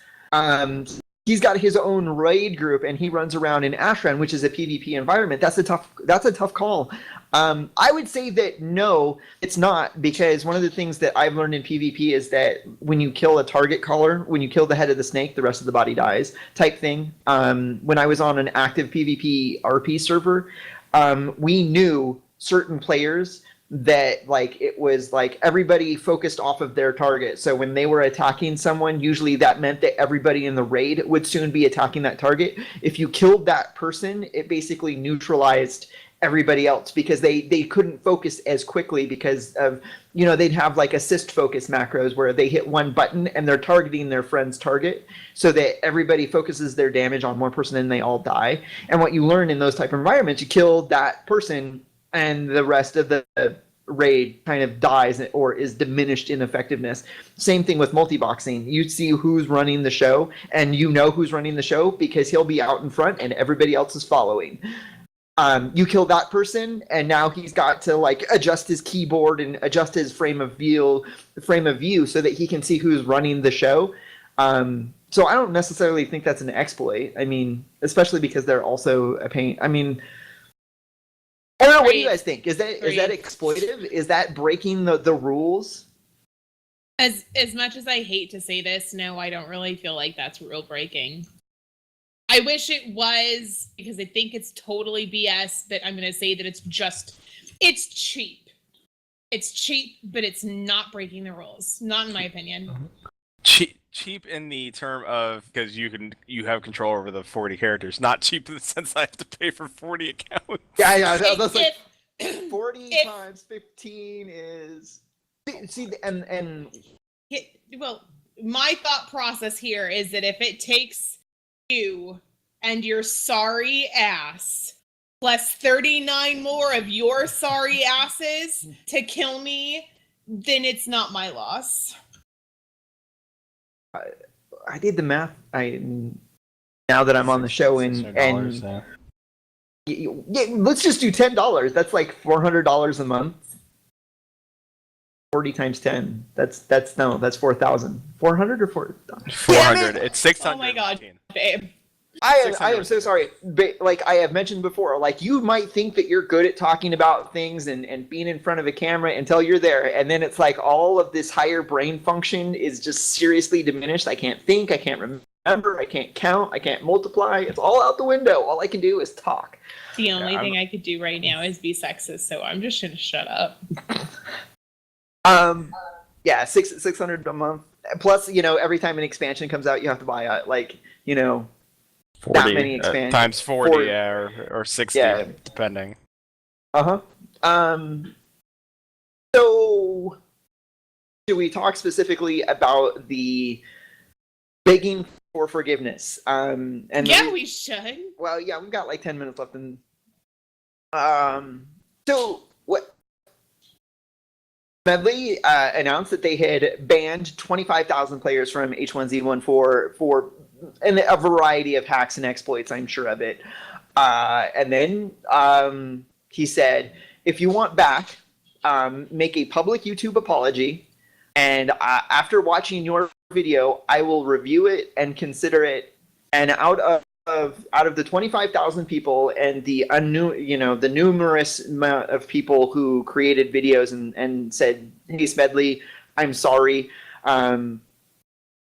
He's got his own raid group and he runs around in Ashran, which is a PvP environment. That's a tough call. I would say that no, it's not, because one of the things that I've learned in PvP is that when you kill a target caller, when you kill the head of the snake, the rest of the body dies type thing. When I was on an active PvP RP server, we knew certain players that like it was like everybody focused off of their target. So when they were attacking someone, usually that meant that everybody in the raid would soon be attacking that target. If you killed that person, it basically neutralized everybody else, because they couldn't focus as quickly because of, they'd have like assist focus macros where they hit one button and they're targeting their friend's target so that everybody focuses their damage on one person and they all die. And what you learn in those type of environments, you kill that person and the rest of the raid kind of dies or is diminished in effectiveness. Same thing with multi-boxing. You see who's running the show, and you know who's running the show because he'll be out in front and everybody else is following. You kill that person, and now he's got to like adjust his keyboard and adjust his frame of view so that he can see who's running the show. So I don't necessarily think that's an exploit. I mean, especially because they're also a pain. I mean, I don't know. What do you guys think? Is that exploitive? Is that breaking the rules? As much as I hate to say this, no, I don't really feel like that's rule breaking. I wish it was, because I think it's totally BS, but I'm going to say that it's cheap. It's cheap, but it's not breaking the rules. Not in my opinion. Cheap in the term of, because you have control over the 40 characters. Not cheap in the sense I have to pay for 40 accounts. Yeah, that's like 40 times 15 is... See, and... Well, my thought process here is that if it takes you and your sorry ass plus 39 more of your sorry asses to kill me, then it's not my loss. I did the math. Now that I'm on the show and let's just do $10. That's like $400 a month. 40 times 10. That's 4,000. 400 or 4,000? 400. It's 600. Oh my god, babe. I am so sorry. But like I have mentioned before, like you might think that you're good at talking about things and being in front of a camera until you're there, and then it's like all of this higher brain function is just seriously diminished. I can't think, I can't remember, I can't count, I can't multiply. It's all out the window. All I can do is talk. The only thing I could do right now is be sexist, so I'm just gonna shut up. Yeah, 600 a month. Plus, every time an expansion comes out, you have to buy 40 that many expansions times 40, yeah, or 60, yeah. depending. So, do we talk specifically about the begging for forgiveness? We should. Well, yeah, we've got like 10 minutes left. So what? Medley announced that they had banned 25,000 players from H1Z1 for a variety of hacks and exploits. I'm sure of it. And then he said, if you want back, make a public YouTube apology, and after watching your video, I will review it and consider it. And out of the 25,000 people and the the numerous amount of people who created videos and said, "Hey Smedley, I'm sorry," 5,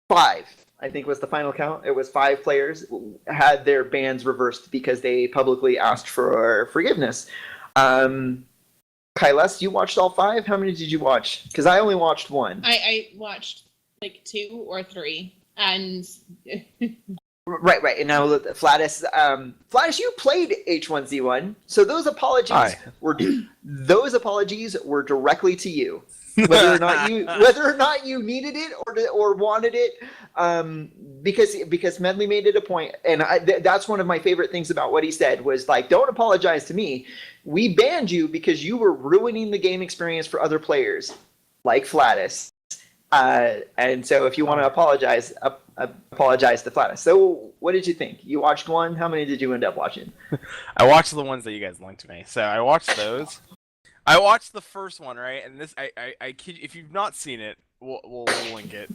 I think was the final count. It was 5 players had their bans reversed because they publicly asked for forgiveness. Kailas, you watched all 5? How many did you watch? Because I only watched 1. I watched like 2 or 3, and Right. And now Flatus, you played H1Z1, so those apologies were directly to you, whether or not you needed it or wanted it, because Medley made it a point, and that's one of my favorite things about what he said was like, don't apologize to me. We banned you because you were ruining the game experience for other players, like Flatus. And so if you want to apologize to Flatus. So what did you think? You watched 1? How many did you end up watching? I watched the ones that you guys linked to me. So I watched those. I watched the first one, right? And this, I kid you, if you've not seen it, we'll link it.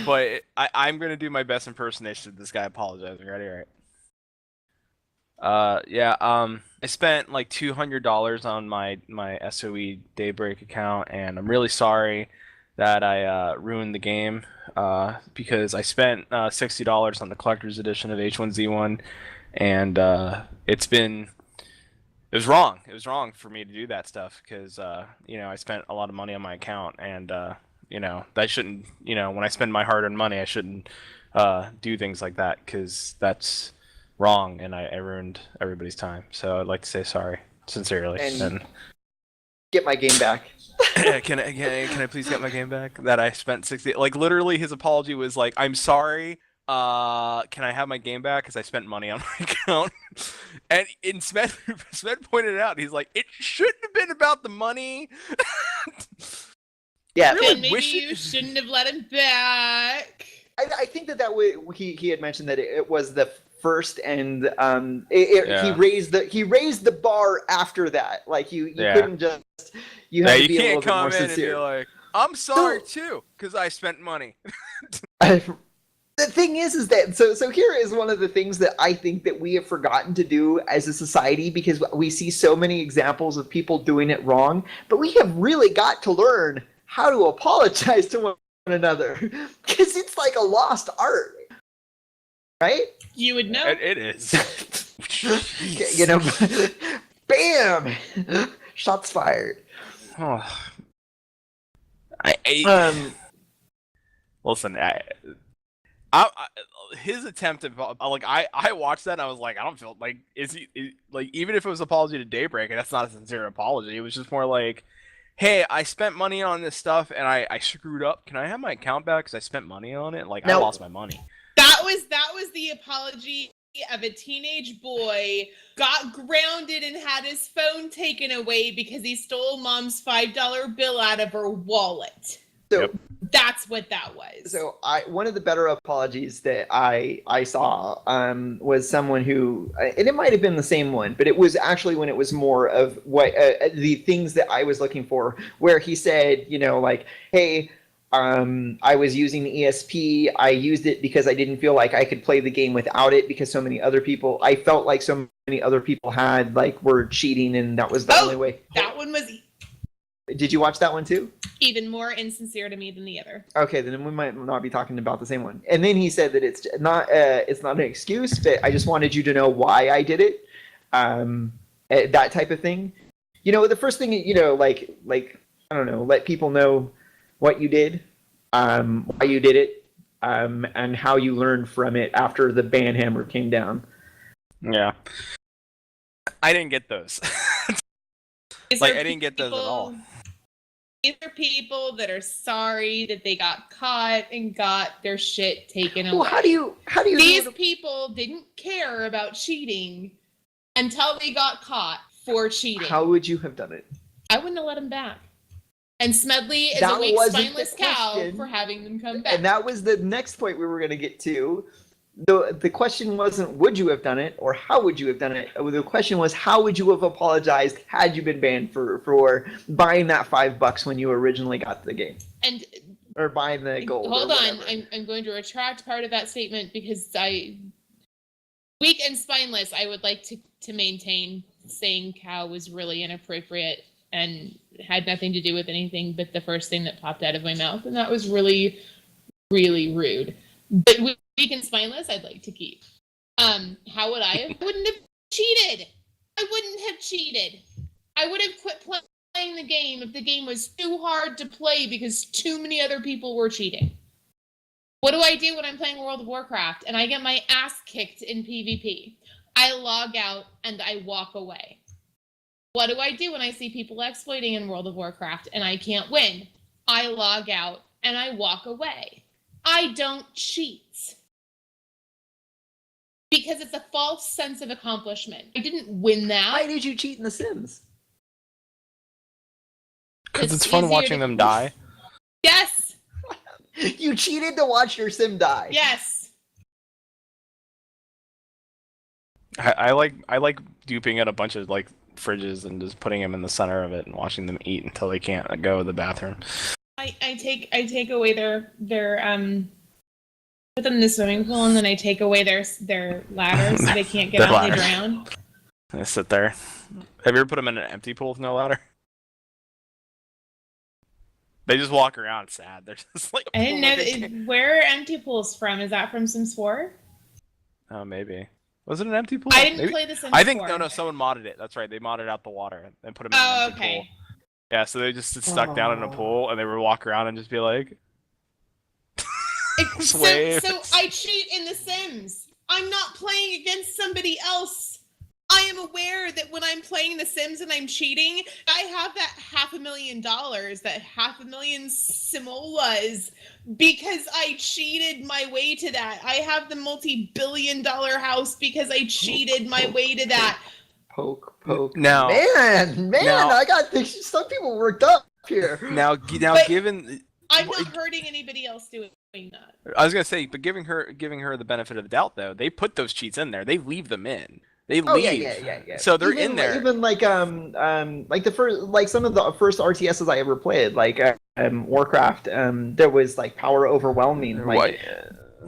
But I'm going to do my best impersonation of this guy apologizing. Ready? All right. I spent like $200 on my SOE Daybreak account, and I'm really sorry that I ruined the game because I spent $60 on the collector's edition of H1Z1, and it was wrong. It was wrong for me to do that stuff because I spent a lot of money on my account, and that shouldn't. When I spend my hard-earned money, I shouldn't do things like that because that's wrong, and I ruined everybody's time. So I'd like to say sorry sincerely and get my game back. Can I please get my game back? That I spent 60. Like literally, his apology was like, "I'm sorry. Can I have my game back? Because I spent money on my account." And Smed pointed out, he's like, "It shouldn't have been about the money." Yeah, really maybe you shouldn't have let him back. I think that he had mentioned that it was the first, and he raised the bar after that. Like you couldn't just you had to be a little bit more sincere. And be like, "I'm sorry too, because I spent money." The thing is that so here is one of the things that I think that we have forgotten to do as a society, because we see so many examples of people doing it wrong, but we have really got to learn how to apologize to one another, because it's like a lost art, right? You would know. It is. Bam! Shots fired. Oh. Listen, his attempt at I watched that and I was like, I don't feel like even if it was an apology to Daybreak, and that's not a sincere apology. It was just more like, hey, I spent money on this stuff and I screwed up. Can I have my account back because I spent money on it? Like, I lost my money. That was the apology of a teenage boy got grounded and had his phone taken away because he stole mom's $5 bill out of her wallet. So That's what that was. So one of the better apologies that I saw was someone who, and it might have been the same one, but it was actually when it was more of what the things that I was looking for, where he said, like, hey, I was using the ESP. I used it because I didn't feel like I could play the game without it because I felt like so many other people were cheating, and that was the only way. That one was Did you watch that one too? even more insincere to me than the other. Okay, then we might not be talking about the same one. And then he said that it's not an excuse, but I just wanted you to know why I did it. That type of thing. The first thing, like I don't know, let people know what you did, why you did it, and how you learned from it after the ban hammer came down. Yeah. I didn't get those. I didn't get those at all. These are people that are sorry that they got caught and got their shit taken away. Well, how do you These people didn't care about cheating until they got caught for cheating. How would you have done it? I wouldn't have let them back. And Smedley is That a weak, wasn't spineless the cow question. for having them come back. And that was the next point we were going to get to. The question wasn't would you have done it or how would you have done it. The question was how would you have apologized had you been banned for buying that $5 when you originally got the game, And or buying the gold. hold or on, whatever. I'm going to retract part of that statement because weak and spineless, I would like to maintain saying cow was really inappropriate and had nothing to do with anything but the first thing that popped out of my mouth, and that was really, really rude. But weak and spineless, I'd like to keep. How would I have? I wouldn't have cheated. I wouldn't have cheated. I would have quit playing the game if the game was too hard to play because too many other people were cheating. What do I do when I'm playing World of Warcraft and I get my ass kicked in PvP? I log out and I walk away. What do I do when I see people exploiting in World of Warcraft and I can't win? I log out and I walk away. I don't cheat. Because it's a false sense of accomplishment. I didn't win that. Why did you cheat in The Sims? Because it's fun easier watching them die. Yes. You cheated to watch your sim die. Yes. I like duping at a bunch of fridges and just putting them in the center of it and watching them eat until they can't go to the bathroom. I take away their put them in the swimming pool and then I take away their ladder so they can't get Their out and they ladders. drown. They sit there. Have you ever put them in an empty pool with no ladder? They just walk around sad. They're just like. I didn't know where are empty pools from? Is that from Sims 4? Oh, maybe. Was it an empty pool? I didn't Maybe. play the Sims I think 4. no. Someone modded it. That's right. They modded out the water and put them in Oh, an empty okay. pool. Yeah, so they just sit stuck down in a pool and they would walk around and just be like. So I cheat in The Sims. I'm not playing against somebody else. I am aware that when I'm playing The Sims and I'm cheating, I have that $500,000, that 500,000 simolas, because I cheated my way to that. I have the multi-billion-dollar house because I cheated my way to that. Poke. Now, Man, I got some people worked up here. now, But- given. I'm not hurting anybody else doing that. I was gonna say, but giving her the benefit of the doubt, though, they put those cheats in there. They leave them in. They Oh leave. yeah. So they're Even, in there. Even like the first some of the first RTSs I ever played, Warcraft. There was power overwhelming.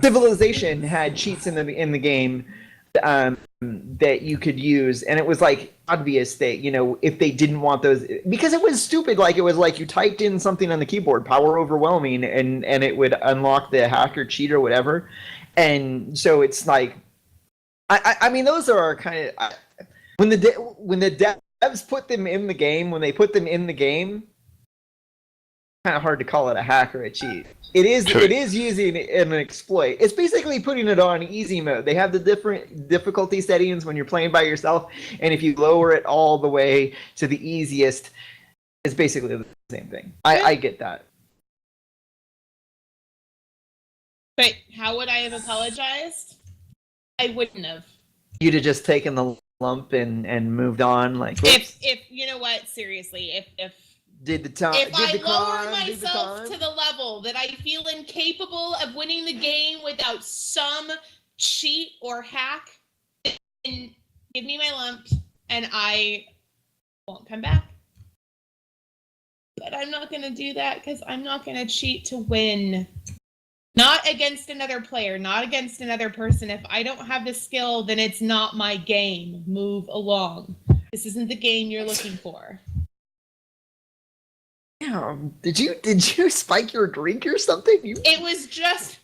Civilization had cheats in the game that you could use, and it was obvious that if they didn't want those, because it was stupid. It was you typed in something on the keyboard, power overwhelming, and it would unlock the hack or cheat or whatever, and so it's I mean, those are kind of when the devs put them in the game. When they put them in the game, kind of hard to call it a hack or a cheat. It is using an exploit. It's basically putting it on easy mode. They have the different difficulty settings when you're playing by yourself, and if you lower it all the way to the easiest, it's basically the same thing. I get that. But how would I have apologized? I wouldn't have. You'd have just taken the lump and moved on. If you know what, seriously, if Did the time? If I did the lower climb, did the myself time? to the level that I feel incapable of winning the game without some cheat or hack, then give me my lump and I won't come back. But I'm not going to do that because I'm not going to cheat to win. Not against another player, not against another person. If I don't have the skill, then it's not my game. Move along. This isn't the game you're looking for. Damn, did you spike your drink or something? It was just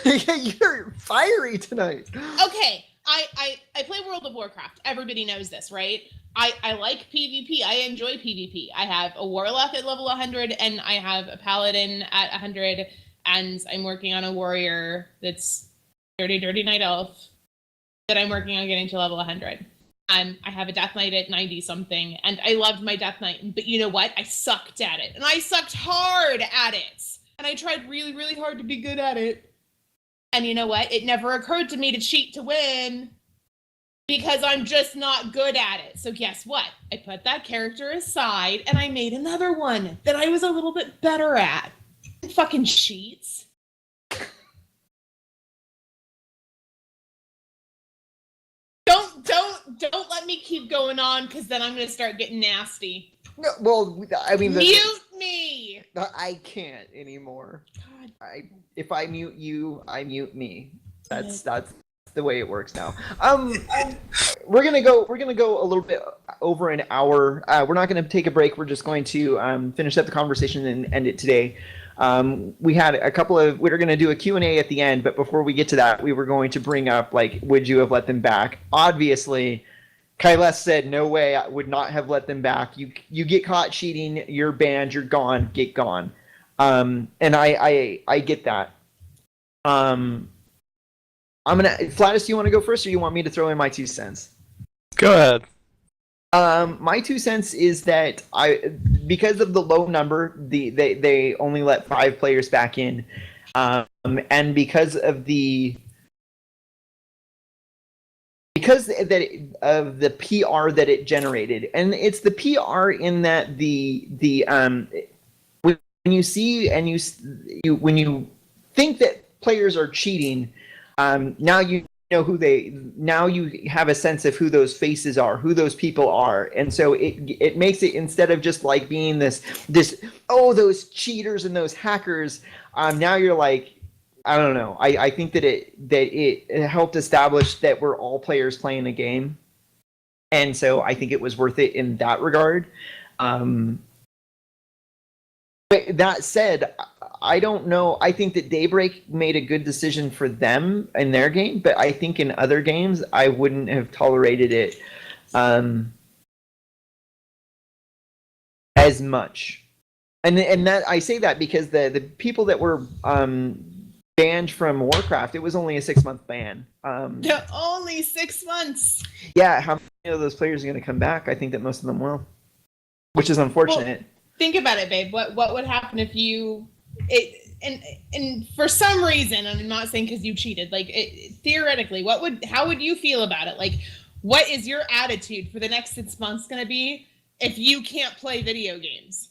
You're fiery tonight. okay. I play World of Warcraft. Everybody knows this, right? I like PvP. I enjoy PvP. I have a warlock at level 100 and I have a paladin at 100 and I'm working on a warrior that's dirty night elf that I'm working on getting to level 100. I have a Death Knight at 90 something, and I loved my Death Knight, but you know what? I sucked at it, and I sucked hard at it, and I tried really, really hard to be good at it. And you know what? It never occurred to me to cheat to win, because I'm just not good at it. So guess what? I put that character aside, and I made another one that I was a little bit better at. Fucking cheats. Don't let me keep going on because then I'm gonna start getting nasty. No, well, I mean, Mute me. I can't anymore. God. If I mute you, I mute me. That's the way it works now. We're gonna go a little bit over an hour. We're not gonna take a break. We're just going to finish up the conversation and end it today. We had we're going to do a Q&A at the end, but before we get to that, we were going to bring up, like, would you have let them back? Obviously, Kailes said, no way, I would not have let them back. You get caught cheating, you're banned, you're gone, get gone. And I get that. Flatus, you want to go first, or you want me to throw in my 2 cents? Go ahead. My 2 cents is that because of the low number, they only let 5 players back in, and because of the PR that it generated, and it's the PR in that when you see and when you think that players are cheating, now you know now you have a sense of who those faces are, who those people are, and so it makes it, instead of just like being this those cheaters and those hackers, now you're like, I don't know, I think that it helped establish that we're all players playing a game, and so I think it was worth it in that regard. But that said, I don't know. I think that Daybreak made a good decision for them in their game, but I think in other games, I wouldn't have tolerated it as much. And that I say that because the people that were banned from Warcraft, it was only a 6-month ban. Only 6 months. Yeah, how many of those players are going to come back? I think that most of them will, which is unfortunate. Well, think about it, babe. What would happen if you and for some reason, and I'm not saying because you cheated, like theoretically, how would you feel about it? Like, what is your attitude for the next 6 months going to be if you can't play video games?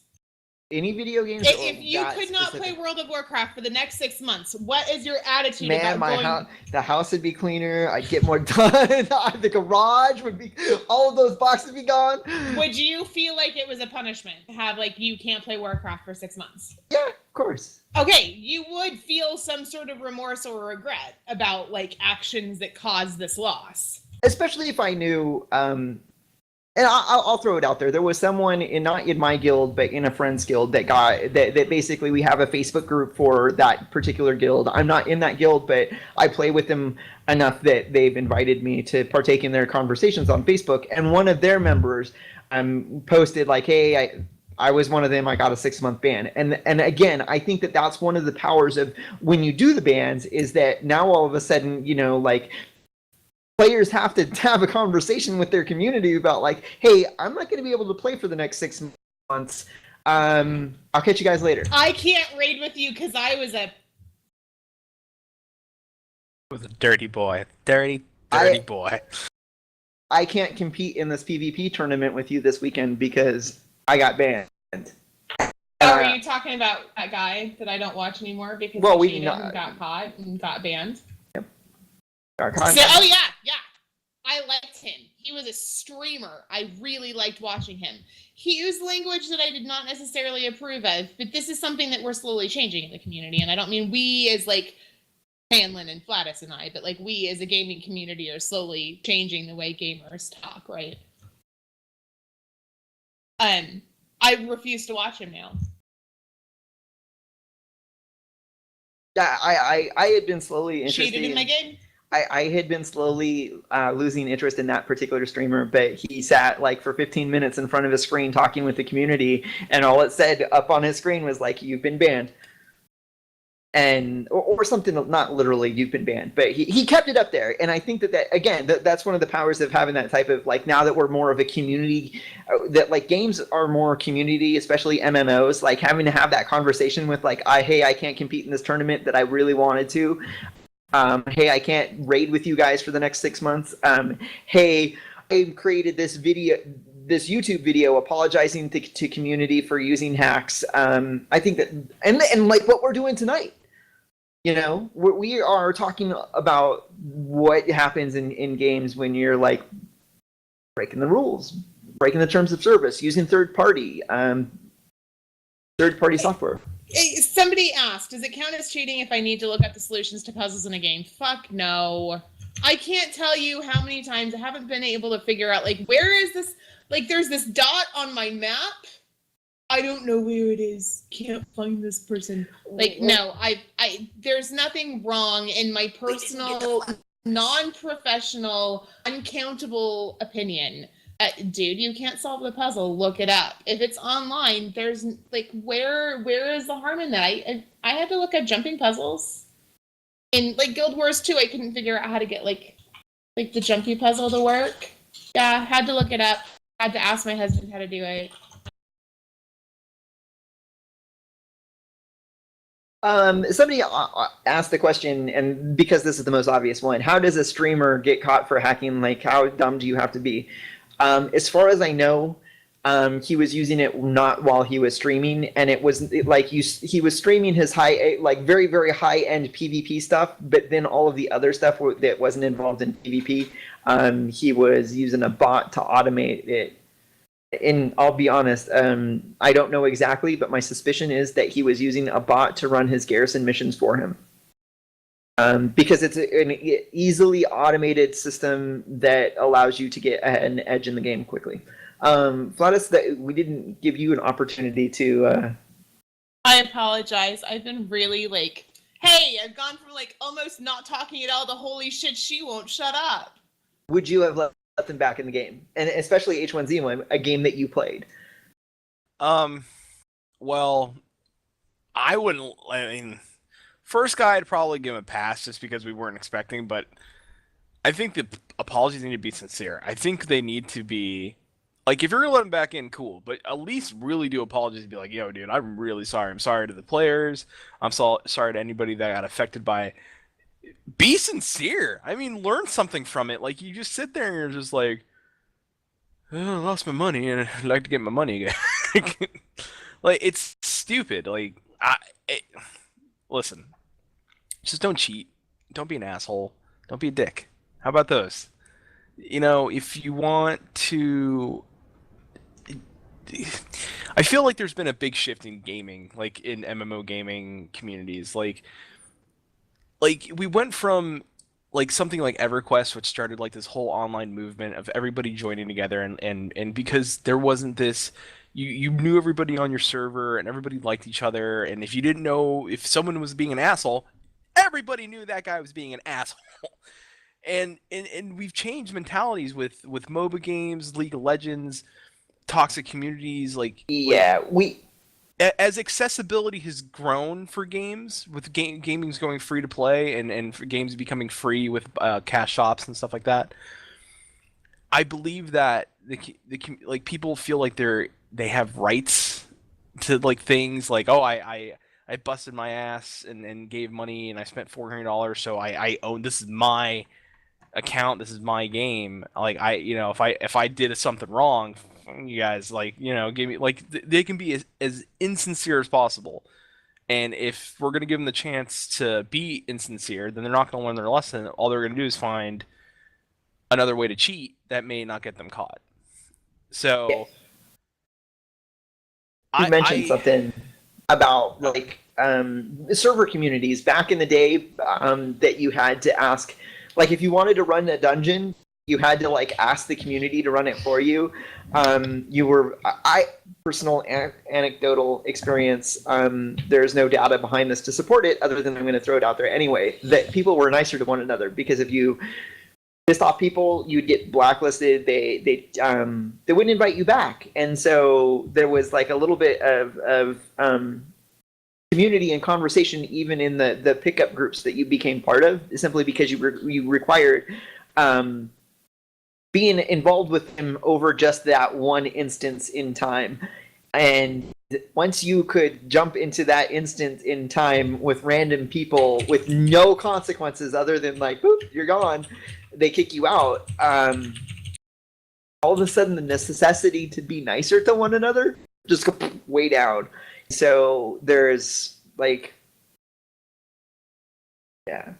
Any video games? If you could not play World of Warcraft for the next 6 months, what is your attitude about the house would be cleaner. I'd get more done. The garage would be, all of those boxes would be gone. Would you feel like it was a punishment to have, like, you can't play Warcraft for 6 months? Yeah, of course. Okay, you would feel some sort of remorse or regret about, like, actions that caused this loss. Especially if I knew, and I'll throw it out there. There was someone not in my guild, but in a friend's guild that basically, we have a Facebook group for that particular guild. I'm not in that guild, but I play with them enough that they've invited me to partake in their conversations on Facebook. And one of their members posted like, "Hey, I was one of them. I got a 6-month ban." And again, I think that that's one of the powers of when you do the bans, is that now all of a sudden, you know, like, players have to have a conversation with their community about, like, hey, I'm not going to be able to play for the next 6 months. I'll catch you guys later. I can't raid with you because I was a dirty boy. Dirty boy. I can't compete in this PvP tournament with you this weekend because I got banned. talking about that guy that I don't watch anymore because Well, he we cheated know- and got caught and got banned? Our So, content. oh yeah. I liked him. He was a streamer. I really liked watching him. He used language that I did not necessarily approve of, but this is something that we're slowly changing in the community. And I don't mean we as like Hanlon and Flatus and I, but like we as a gaming community are slowly changing the way gamers talk, right? I refuse to watch him now. Yeah, I had been slowly interested. Cheated in my game. I had been slowly losing interest in that particular streamer, but he sat like for 15 minutes in front of his screen talking with the community, and all it said up on his screen was like, "You've been banned," and or something. Not literally, "You've been banned," but he kept it up there, and I think that again, that's one of the powers of having that type of like now that we're more of a community, that like games are more community, especially MMOs. Like having to have that conversation with like, hey, I can't compete in this tournament that I really wanted to. Hey, I can't raid with you guys for the next 6 months. Hey, I created this YouTube video apologizing to community for using hacks. I think that, and like what we're doing tonight, you know, we are talking about what happens in games when you're like breaking the rules, breaking the terms of service, using third-party software. Somebody asked, does it count as cheating if I need to look up the solutions to puzzles in a game? Fuck no. I can't tell you how many times I haven't been able to figure out, like, where is this? Like, there's this dot on my map. I don't know where it is. Can't find this person. Like, no, there's nothing wrong in my personal, non-professional, uncountable opinion. Dude, you can't solve the puzzle. Look it up. If it's online, there's like, where is the harm in that? I had to look up jumping puzzles in like Guild Wars 2. I couldn't figure out how to get like the jumpy puzzle to work. Yeah, had to look it up. Had to ask my husband how to do it. Somebody asked the question, and because this is the most obvious one, how does a streamer get caught for hacking? Like, how dumb do you have to be? As far as I know, he was using it not while he was streaming, and he was streaming his very, very high-end PvP stuff, but then all of the other stuff that wasn't involved in PvP, he was using a bot to automate it. And I'll be honest, I don't know exactly, but my suspicion is that he was using a bot to run his garrison missions for him. Because it's an easily automated system that allows you to get an edge in the game quickly. Flatus, that we didn't give you an opportunity to. I apologize. I've been really like, hey, I've gone from like almost not talking at all to holy shit, she won't shut up. Would you have let them back in the game, and especially H1Z1, a game that you played? Well, I wouldn't. I mean. First guy, I'd probably give him a pass just because we weren't expecting, but I think the apologies need to be sincere. I think they need to be, like, if you're going to let him back in, cool, but at least really do apologies and be like, yo, dude, I'm really sorry. I'm sorry to the players. I'm sorry to anybody that got affected by it. Be sincere. I mean, learn something from it. Like, you just sit there and you're just like, oh, I lost my money and I'd like to get my money again. Like, it's stupid. Like, listen, just don't cheat. Don't be an asshole. Don't be a dick. How about those? You know, if you want to... I feel like there's been a big shift in gaming, like in MMO gaming communities. Like we went from like something like EverQuest, which started like this whole online movement of everybody joining together, and because there wasn't this... You knew everybody on your server and everybody liked each other, and if you didn't know if someone was being an asshole, everybody knew that guy was being an asshole. And we've changed mentalities with MOBA games, League of Legends, toxic communities, as accessibility has grown for games, with gaming's going free to play and for games becoming free with cash shops and stuff like that. I believe that the people feel like they have rights to like things like, oh, I busted my ass and gave money and I spent $400, so I own, this is my account, this is my game. Like if I did something wrong, you guys, like, give me, like, they can be as insincere as possible. And if we're going to give them the chance to be insincere, then they're not going to learn their lesson. All they're going to do is find another way to cheat that may not get them caught. So You mentioned something about like server communities back in the day that you had to ask, like if you wanted to run a dungeon, you had to like ask the community to run it for you. Personal anecdotal experience, there's no data behind this to support it other than I'm going to throw it out there anyway, that people were nicer to one another, because if you pissed off people, you'd get blacklisted. They wouldn't invite you back, and so there was like a little bit of community and conversation even in the pickup groups that you became part of, simply because you required being involved with them over just that one instance in time. And once you could jump into that instant in time with random people with no consequences other than like, boop, you're gone, they kick you out. All of a sudden, the necessity to be nicer to one another just go way down. So there's like, yeah.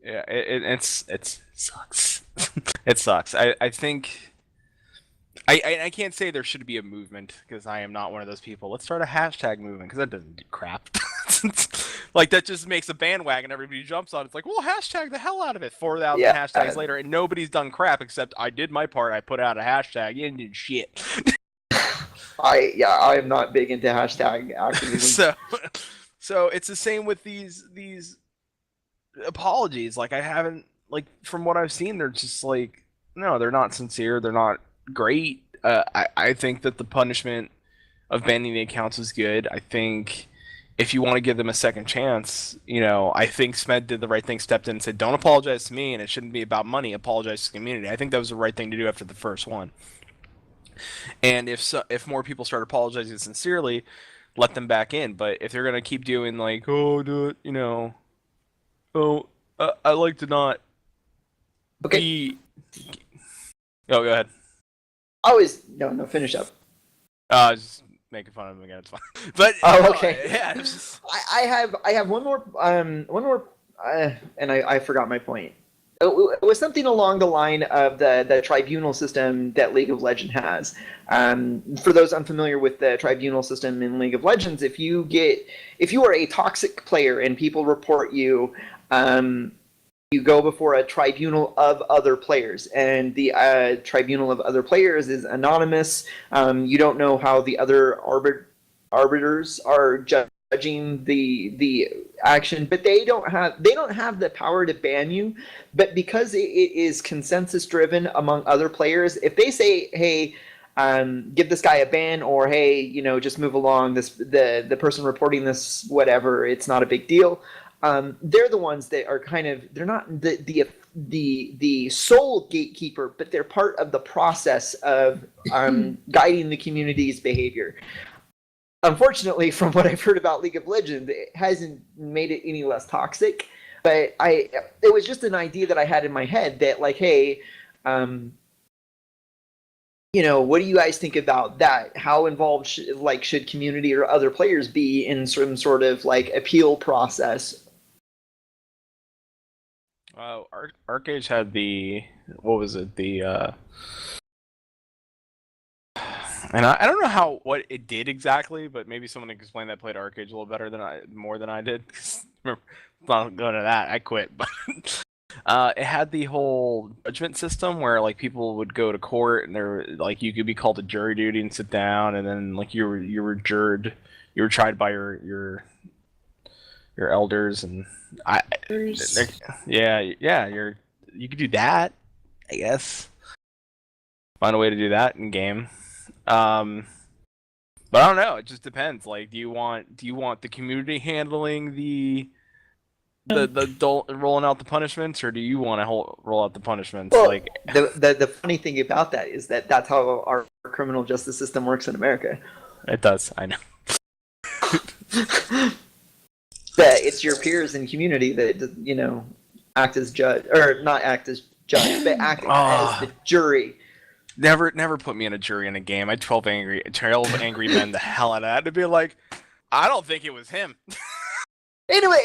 Yeah, it sucks. It sucks. I think I can't say there should be a movement, because I am not one of those people. Let's start a hashtag movement, because that doesn't do crap. Like, that just makes a bandwagon everybody jumps on. It's like, well, hashtag the hell out of it. 4,000 hashtags later, and nobody's done crap except I did my part. I put out a hashtag. You didn't do shit. I am not big into hashtag activism. So it's the same with these apologies. Like, I haven't, like, from what I've seen, they're just like, no, they're not sincere. They're not great. I think that the punishment of banning the accounts is good. I think if you want to give them a second chance, I think Smed did the right thing, stepped in and said, don't apologize to me, and it shouldn't be about money. Apologize to the community. I think that was the right thing to do after the first one. And if more people start apologizing sincerely, let them back in. But if they're going to keep doing like, oh, do it, I like to not be... Oh, go ahead. No, finish up. I was just making fun of him again. It's fine. But okay. Yeah. It's just... I have one more, and I forgot my point. It was something along the line of the tribunal system that League of Legends has. For those unfamiliar with the tribunal system in League of Legends, if you are a toxic player and people report you, you go before a tribunal of other players, and the tribunal of other players is anonymous. You don't know how the other arbiters are judging the action, but they don't have the power to ban you. But because it is consensus driven among other players, if they say, hey, give this guy a ban, or hey, just move along, the person reporting this, whatever, it's not a big deal. They're the ones that are they're not the sole gatekeeper, but they're part of the process of guiding the community's behavior. Unfortunately, from what I've heard about League of Legends, it hasn't made it any less toxic. But it was just an idea that I had in my head that, like, hey, what do you guys think about that? How involved should community or other players be in some sort of like appeal process? Arcade had what was it? And I don't know what it did exactly, but maybe someone can explain that played Arcade a little better more than I did. Not going to that, I quit. But it had the whole judgment system where like people would go to court and you could be called to jury duty and sit down, and then like you were tried by your elders, and you could do that, I guess. Find a way to do that in game. But I don't know. It just depends. Like, do you want the community handling the rolling out the punishments, or do you want to roll out the punishments? Well, like the funny thing about that is that's how our criminal justice system works in America. It does. I know. That it's your peers and community that act as judge, or not act as judge, but act as the jury. Never put me in a jury in a game. I had 12 angry men the hell out of that to be like, I don't think it was him. Anyway,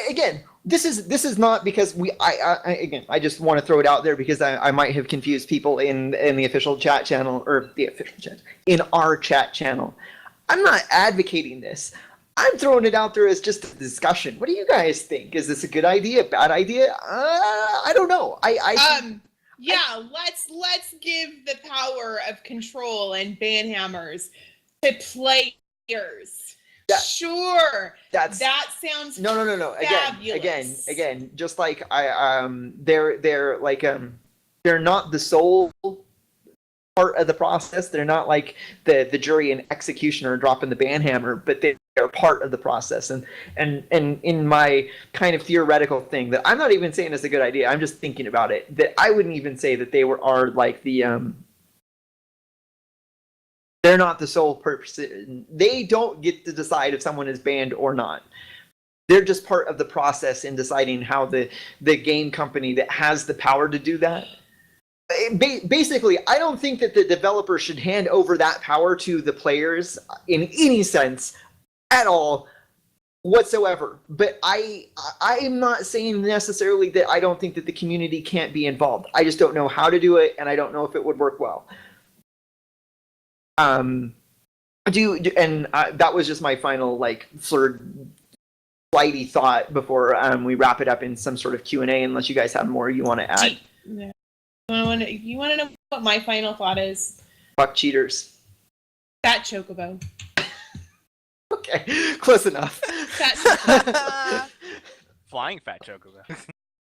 again, this is not because I just want to throw it out there because I might have confused people in the official chat channel, or the official chat, in our chat channel. I'm not advocating this. I'm throwing it out there as just a discussion. What do you guys think? Is this a good idea, bad idea? I don't know. Let's give the power of control and banhammers to players. Sure. That sounds no. fabulous. Again, just like they're like they're not the sole part of the process. They're not like the jury and executioner dropping the banhammer, but they're part of the process. And in my kind of theoretical thing that I'm not even saying is a good idea. I'm just thinking about it. That I wouldn't even say that they are like the they're not the sole purpose. They don't get to decide if someone is banned or not. They're just part of the process in deciding how the game company that has the power to do that. Basically, I don't think that the developer should hand over that power to the players in any sense at all whatsoever. But I'm not saying necessarily that I don't think that the community can't be involved. I just don't know how to do it, and I don't know if it would work well. That was just my final sort of flighty thought before we wrap it up in some sort of Q&A. Unless you guys have more you want to add. Yeah. You want to know what my final thought is? Fuck cheaters. Fat chocobo. Okay, close enough. Fat chocobo. Flying fat chocobo.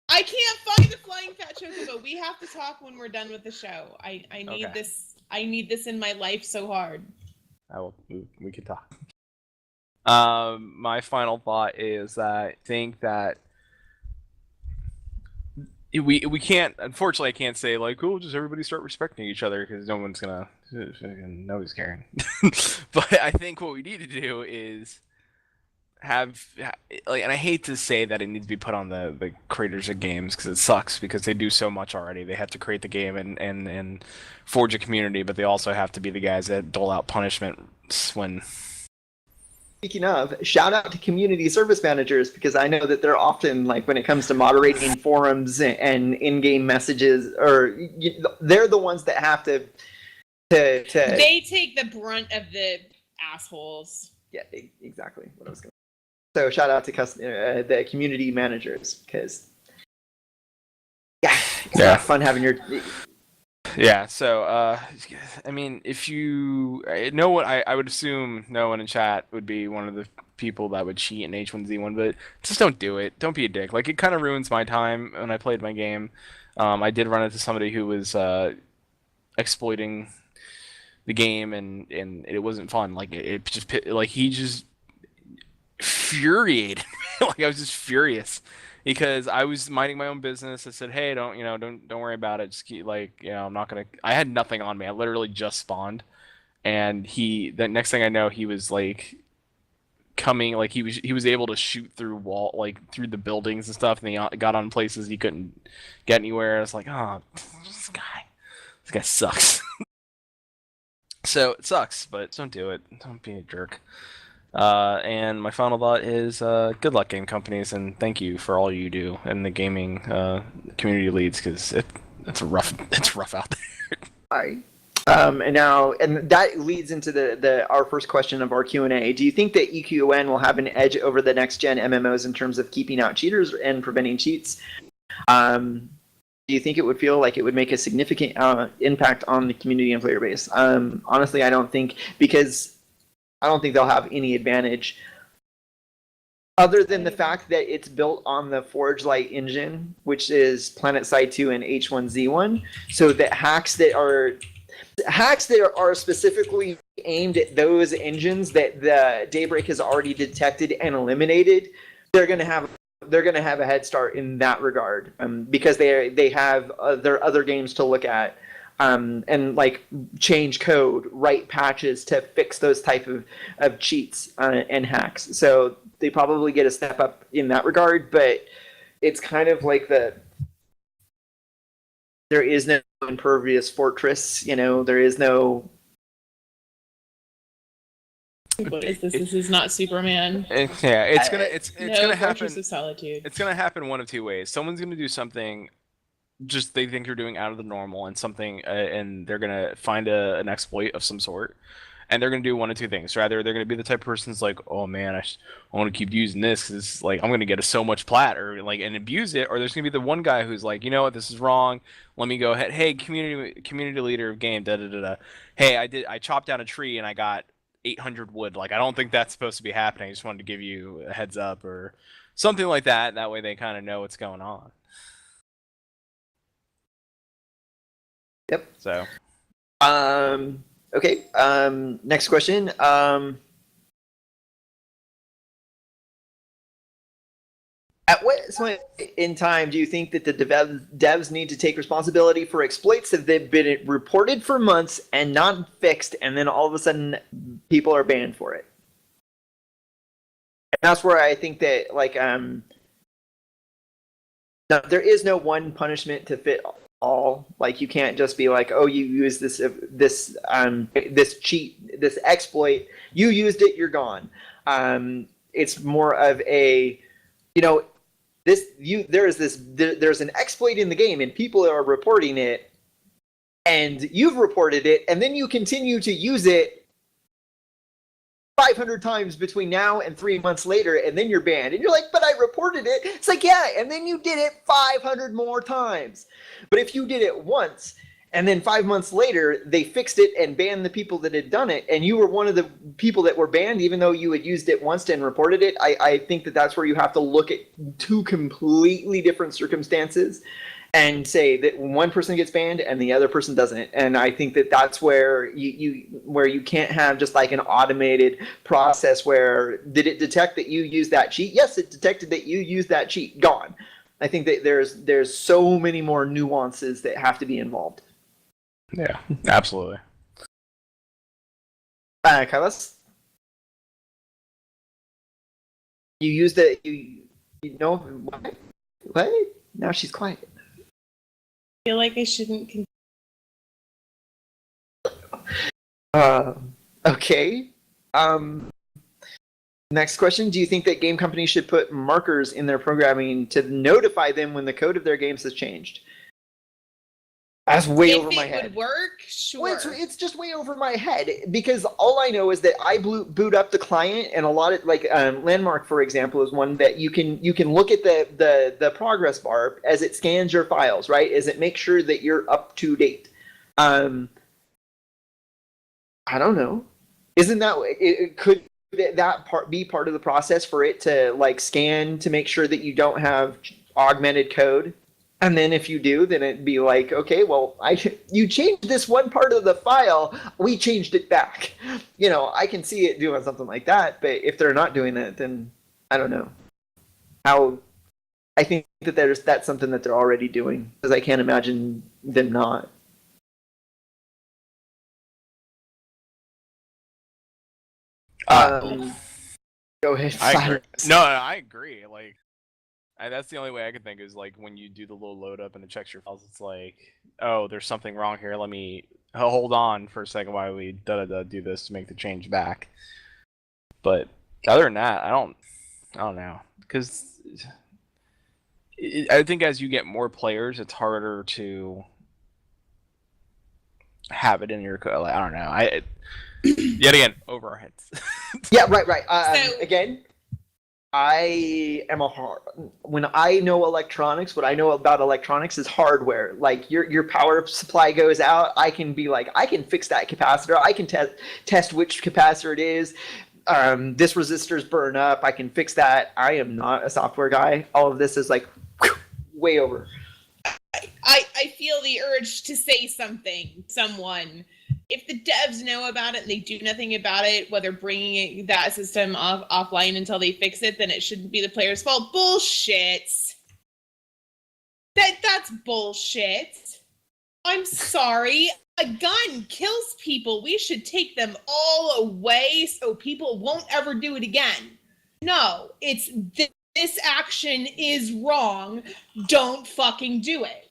I can't find the flying fat chocobo. We have to talk when we're done with the show. I need Okay. this. I need this in my life so hard. We can talk. My final thought is that I think that we can't. Unfortunately, I can't say like, "Oh, just everybody start respecting each other," because nobody's caring. But I think what we need to do is have and I hate to say that it needs to be put on the creators of games because it sucks because they do so much already. They have to create the game and forge a community, but they also have to be the guys that dole out punishments when. Speaking of, shout out to community service managers because I know that they're often when it comes to moderating forums and in-game messages, they're the ones that have to. They take the brunt of the assholes. Yeah, exactly what I was going to. So shout out to the community managers because it's not fun having your. Yeah, so I mean, if you know what I would assume no one in chat would be one of the people that would cheat in H1Z1, but just don't do it. Don't be a dick. Like it kind of ruins my time when I played my game. I did run into somebody who was exploiting the game and it wasn't fun. Like he just infuriated me. Like I was just furious because I was minding my own business. I said, "Hey, don't worry about it. Just keep I'm not gonna." I had nothing on me. I literally just spawned, and the next thing I know, he was coming. He was able to shoot through through the buildings and stuff, and he got on places he couldn't get anywhere. I was like, "Oh, this guy sucks." So it sucks, but don't do it. Don't be a jerk. And my final thought is good luck, game companies, and thank you for all you do in the gaming community leads because it's rough out there. All right. And that leads into our first question of our Q&A. Do you think that EQN will have an edge over the next gen MMOs in terms of keeping out cheaters and preventing cheats? Do you think it would feel like it would make a significant impact on the community and player base? Honestly, I don't think, because I don't think they'll have any advantage other than the fact that it's built on the Forge Light engine, which is PlanetSide 2 and H1Z1. So that hacks that are specifically aimed at those engines that the Daybreak has already detected and eliminated, they're going to have a head start in that regard, because they have their other games to look at. And change code, write patches to fix those type of cheats and hacks. So they probably get a step up in that regard, but it's kind of like there is no impervious fortress. There is no. What is this? This is not Superman. Yeah, it's gonna happen. Fortress of Solitude. It's gonna happen one of two ways. Someone's gonna do something just they think you're doing out of the normal, and something, and they're gonna find an exploit of some sort, and they're gonna do one of two things. Rather, they're gonna be the type of person that's like, oh man, I want to keep using this because like I'm gonna get so much plat, or like and abuse it. Or there's gonna be the one guy who's like, you know what, this is wrong. Let me go ahead. Hey, community leader of game. Da da da da. Hey, I chopped down a tree and I got 800 wood. Like, I don't think that's supposed to be happening. I just wanted to give you a heads up or something like that. That way they kind of know what's going on. Yep. So. Okay. Next question. At what point in time do you think that the devs need to take responsibility for exploits that they've been reported for months and not fixed, and then all of a sudden people are banned for it? And that's where I think that no, there is no one punishment to fit all. Like, you can't just be like, oh, you use this cheat, this exploit, you used it, you're gone. It's more of a, there's an exploit in the game and people are reporting it, and you've reported it, and then you continue to use it 500 times between now and 3 months later, and then you're banned. And you're like, but I reported it. It's like, yeah, and then you did it 500 more times. But if you did it once, and then 5 months later, they fixed it and banned the people that had done it, and you were one of the people that were banned, even though you had used it once and reported it, I think that that's where you have to look at two completely different circumstances and say that one person gets banned and the other person doesn't. And I think that that's where you can't have just like an automated process where, did it detect that you used that cheat? Yes, it detected that you used that cheat. Gone. I think that there's so many more nuances that have to be involved. Yeah, absolutely. Kylas? You used it, you know, what? Now she's quiet. I feel like I shouldn't. Okay. Next question. Do you think that game companies should put markers in their programming to notify them when the code of their games has changed? That's way over my head. If it would work, sure. Well, it's just way over my head, because all I know is that I boot up the client, and a lot of Landmark, for example, is one that you can look at the progress bar as it scans your files, right? As it makes sure that you're up to date. I don't know. Isn't that could that be part of the process for it to like scan to make sure that you don't have augmented code? And then if you do, then it'd be like, okay, well, you changed this one part of the file, we changed it back. I can see it doing something like that, but if they're not doing that, then I don't know. I think that that's something that they're already doing, because I can't imagine them not. Go ahead. I agree. No, I agree. That's the only way I can think is like when you do the little load up and it checks your files, it's like, oh, there's something wrong here. Let me hold on for a second while we do this to make the change back. But other than that, I don't know, because I think as you get more players, it's harder to have it in your code. I don't know. Yet again, over our heads. Yeah, right. Again, I am when I know electronics, what I know about electronics is hardware. Like your power supply goes out, I can be like, I can fix that capacitor. I can test which capacitor it is. This resistor's burn up. I can fix that. I am not a software guy. All of this is like way over. I feel the urge to say someone. If the devs know about it and they do nothing about it, whether bringing that system offline until they fix it, then it shouldn't be the player's fault. Bullshit. That's bullshit. I'm sorry. A gun kills people. We should take them all away so people won't ever do it again. No, it's this action is wrong. Don't fucking do it.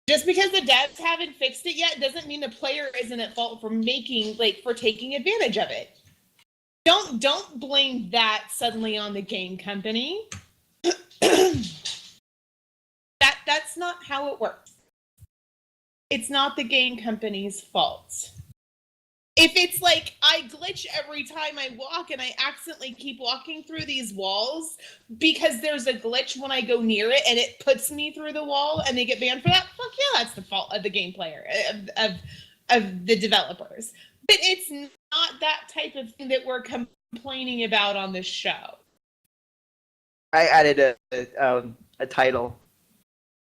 Just because the devs haven't fixed it yet doesn't mean the player isn't at fault for for taking advantage of it. Don't blame that suddenly on the game company. That's not how it works. It's not the game company's fault. If it's like I glitch every time I walk and I accidentally keep walking through these walls because there's a glitch when I go near it and it puts me through the wall and they get banned for that, fuck yeah, that's the fault of the game player, of the developers. But it's not that type of thing that we're complaining about on this show. I added a title.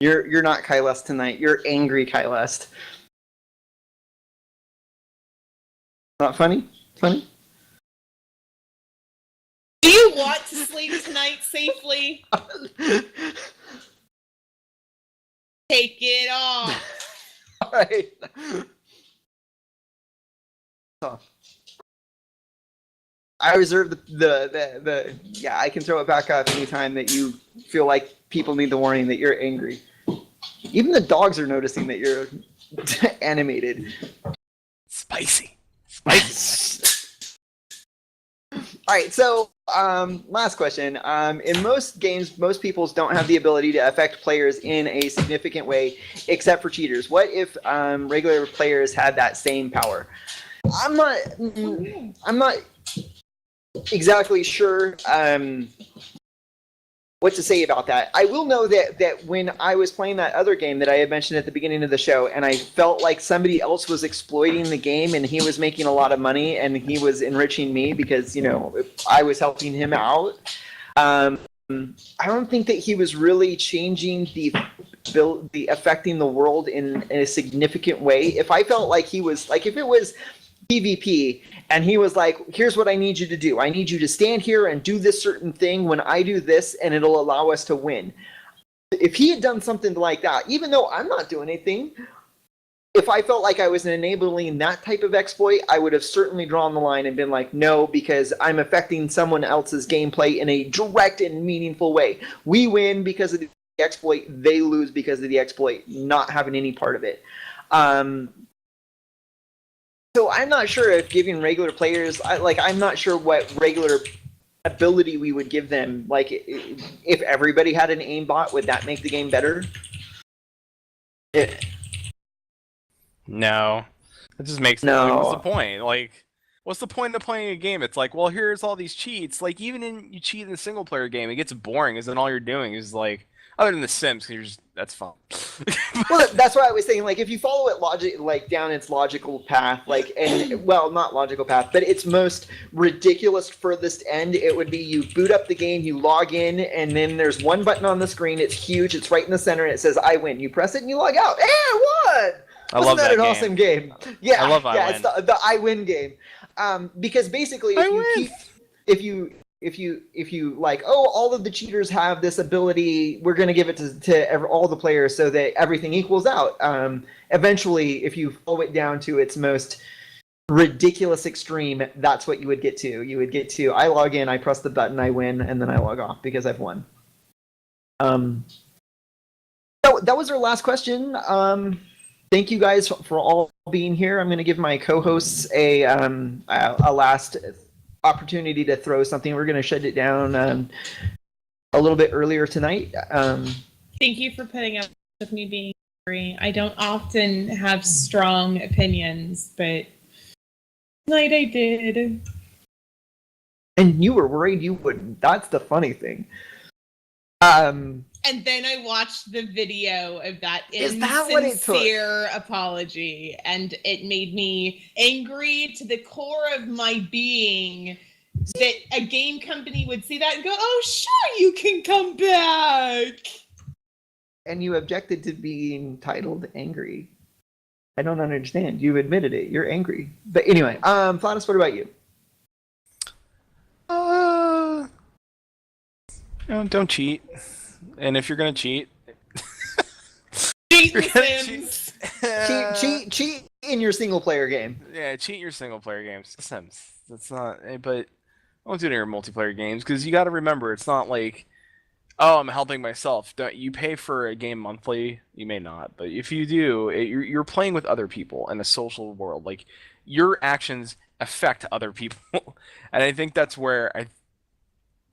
You're not Kylest tonight. You're angry Kylest. Not funny? Funny? Do you want to sleep tonight safely? Take it off. All right. Oh. I reserve the yeah, I can throw it back up anytime that you feel like people need the warning that you're angry. Even the dogs are noticing that you're animated. Spicy. All right, so last question. In most games, most peoples don't have the ability to affect players in a significant way, except for cheaters. What if regular players had that same power? I'm not exactly sure what to say about that. I will know that when I was playing that other game that I had mentioned at the beginning of the show, and I felt like somebody else was exploiting the game and he was making a lot of money and he was enriching me because, you know, I was helping him out. I don't think that he was really changing the affecting the world in a significant way. If I felt like he was, like if it was PvP and he was like, here's what I need you to do. I need you to stand here and do this certain thing when I do this, and it'll allow us to win. If he had done something like that, even though I'm not doing anything, if I felt like I was enabling that type of exploit, I would have certainly drawn the line and been like, no, because I'm affecting someone else's gameplay in a direct and meaningful way. We win because of the exploit, they lose because of the exploit, not having any part of it. So I'm not sure if giving regular players, I'm not sure what regular ability we would give them. Like, if everybody had an aimbot, would that make the game better? No. It just makes what's the point? Like, what's the point of playing a game? It's like, well, here's all these cheats. Like, even you cheat in a single player game, it gets boring, because then all you're doing is like, other than The Sims, because you're just, that's fun. Well, that's why I was saying, like, if you follow it down its logical path, not logical path, but its most ridiculous furthest end, it would be you boot up the game, you log in, and then there's one button on the screen. It's huge. It's right in the center, and it says, I win. You press it, and you log out. Hey, I won! I love that an game. Awesome game? Yeah, I love I Win. It's the I Win game. Because basically, if you like, oh, all of the cheaters have this ability, we're going to give it to all the players so that everything equals out. Eventually, if you follow it down to its most ridiculous extreme, that's what you would get to. You would get to, I log in, I press the button, I win, and then I log off because I've won. So that was our last question. Thank you guys for all being here. I'm going to give my co-hosts a last opportunity to throw something. We're going to shut it down a little bit earlier tonight. Thank you for putting up with me being angry. I don't often have strong opinions, but tonight I did. And you were worried you wouldn't. That's the funny thing. And then I watched the video of that Is that what it took? insincere apology, and it made me angry to the core of my being that a game company would see that and go, oh, sure, you can come back. And you objected to being titled angry. I don't understand. You admitted it. You're angry. But anyway, Flatus, what about you? Don't cheat. And if you're gonna cheat, Cheat the Sims. Cheat in your single player game. Yeah, cheat your single player games. The Sims. That's not. But don't do it in your multiplayer games, because you got to remember, it's not like oh, I'm helping myself. Don't you pay for a game monthly? You may not, but if you do, you're playing with other people in a social world. Like your actions affect other people, and I think that's where I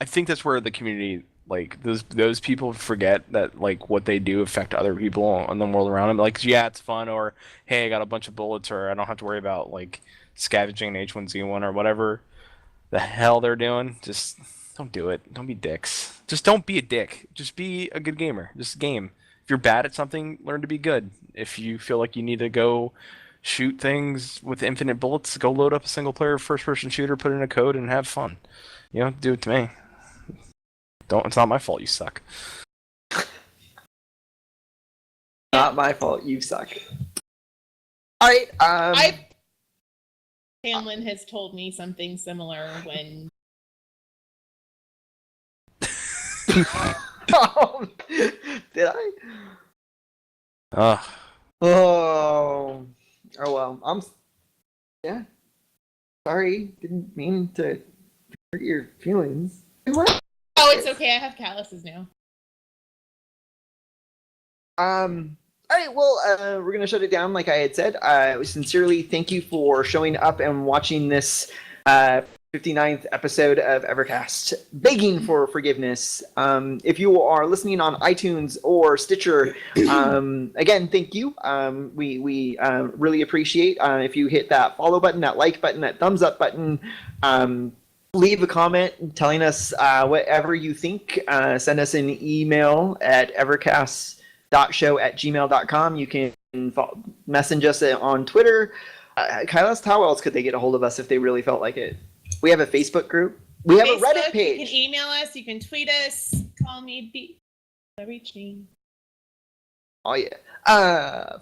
think that's where the community, like those people forget that like what they do affect other people in the world around them. Like yeah, it's fun, or hey, I got a bunch of bullets, or I don't have to worry about like scavenging an H1Z1 or whatever the hell they're doing. Just don't do it. Don't be dicks. Just don't be a dick. Just be a good gamer. Just game. If you're bad at something, learn to be good. If you feel like you need to go shoot things with infinite bullets, go load up a single player first person shooter, put in a code, and have fun. You know, do it to me. Don't. It's not my fault. You suck. Not my fault. You suck. All right. Tamlin has told me something similar when. Oh, did I? Ugh. Oh. Oh well. Yeah. Sorry. Didn't mean to hurt your feelings. What? Oh, it's okay. I have calluses now. All right, well, we're going to shut it down like I had said. We sincerely thank you for showing up and watching this 59th episode of EverCast, begging for forgiveness. If you are listening on iTunes or Stitcher, again, thank you. We really appreciate if you hit that follow button, that like button, that thumbs up button. Leave a comment telling us whatever you think. Send us an email at evercast.show@gmail.com. You can message us on Twitter. Kailas, how else could they get a hold of us if they really felt like it? We have a Facebook group. We have a Reddit page. You can email us. You can tweet us. Call me. Reach me. Oh yeah.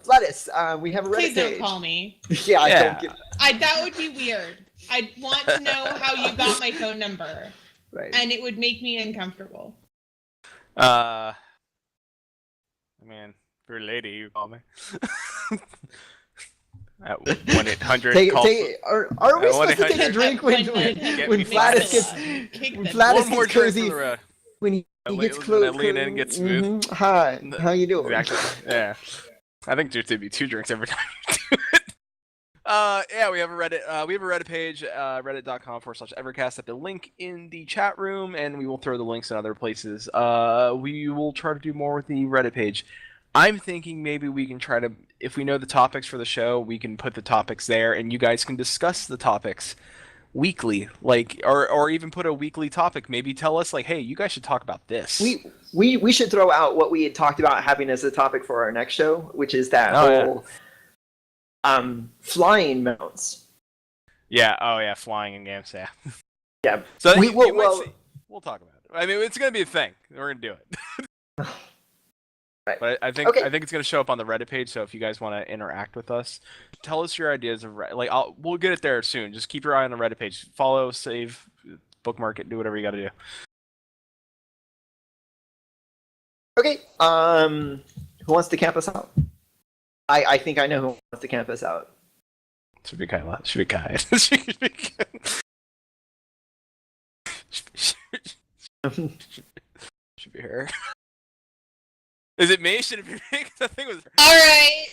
Flatus, we have a Reddit Please don't page. call me. Yeah, I Yeah. don't get That would be weird. I'd want to know how you got my phone number, right. and it would make me uncomfortable. I mean, if you're a lady, you call me. At 1-800 Take, call. are we supposed to take a 1-800 drink when Flatus gets One more drink cozy? for the road. When he gets When close? I lean in and get smooth. Mm-hmm. Hi, how you doing? Exactly. Yeah. I think there'd be 2 drinks every time you do it. Yeah, we have a Reddit. We have a Reddit page, reddit.com/EverCast. At the link in the chat room, and we will throw the links in other places. We will try to do more with the Reddit page. I'm thinking maybe we can try to, if we know the topics for the show, we can put the topics there, and you guys can discuss the topics weekly, like, or even put a weekly topic. Maybe tell us, like, hey, you guys should talk about this. We should throw out what we had talked about having as a topic for our next show, which is that whole flying mounts. Yeah. Oh yeah, flying in games. Yeah. Yeah. So We'll talk about it. I mean, it's gonna be a thing. We're gonna do it. Right. But I think it's gonna show up on the Reddit page. So if you guys want to interact with us, tell us your ideas of we'll get it there soon. Just keep your eye on the Reddit page. Follow, save, bookmark it, do whatever you got to do. Okay. Who wants to camp us out? I think I know who wants to camp us out. Should be Kyla. Should be Kai. Should be her. Is it me? Should it be me? 'Cause I think it was her. All right.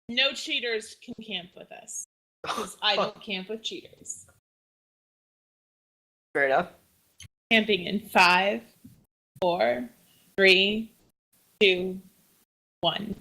No cheaters can camp with us because I don't camp with cheaters. Fair enough. Camping in 5, 4, 3, 2, 1.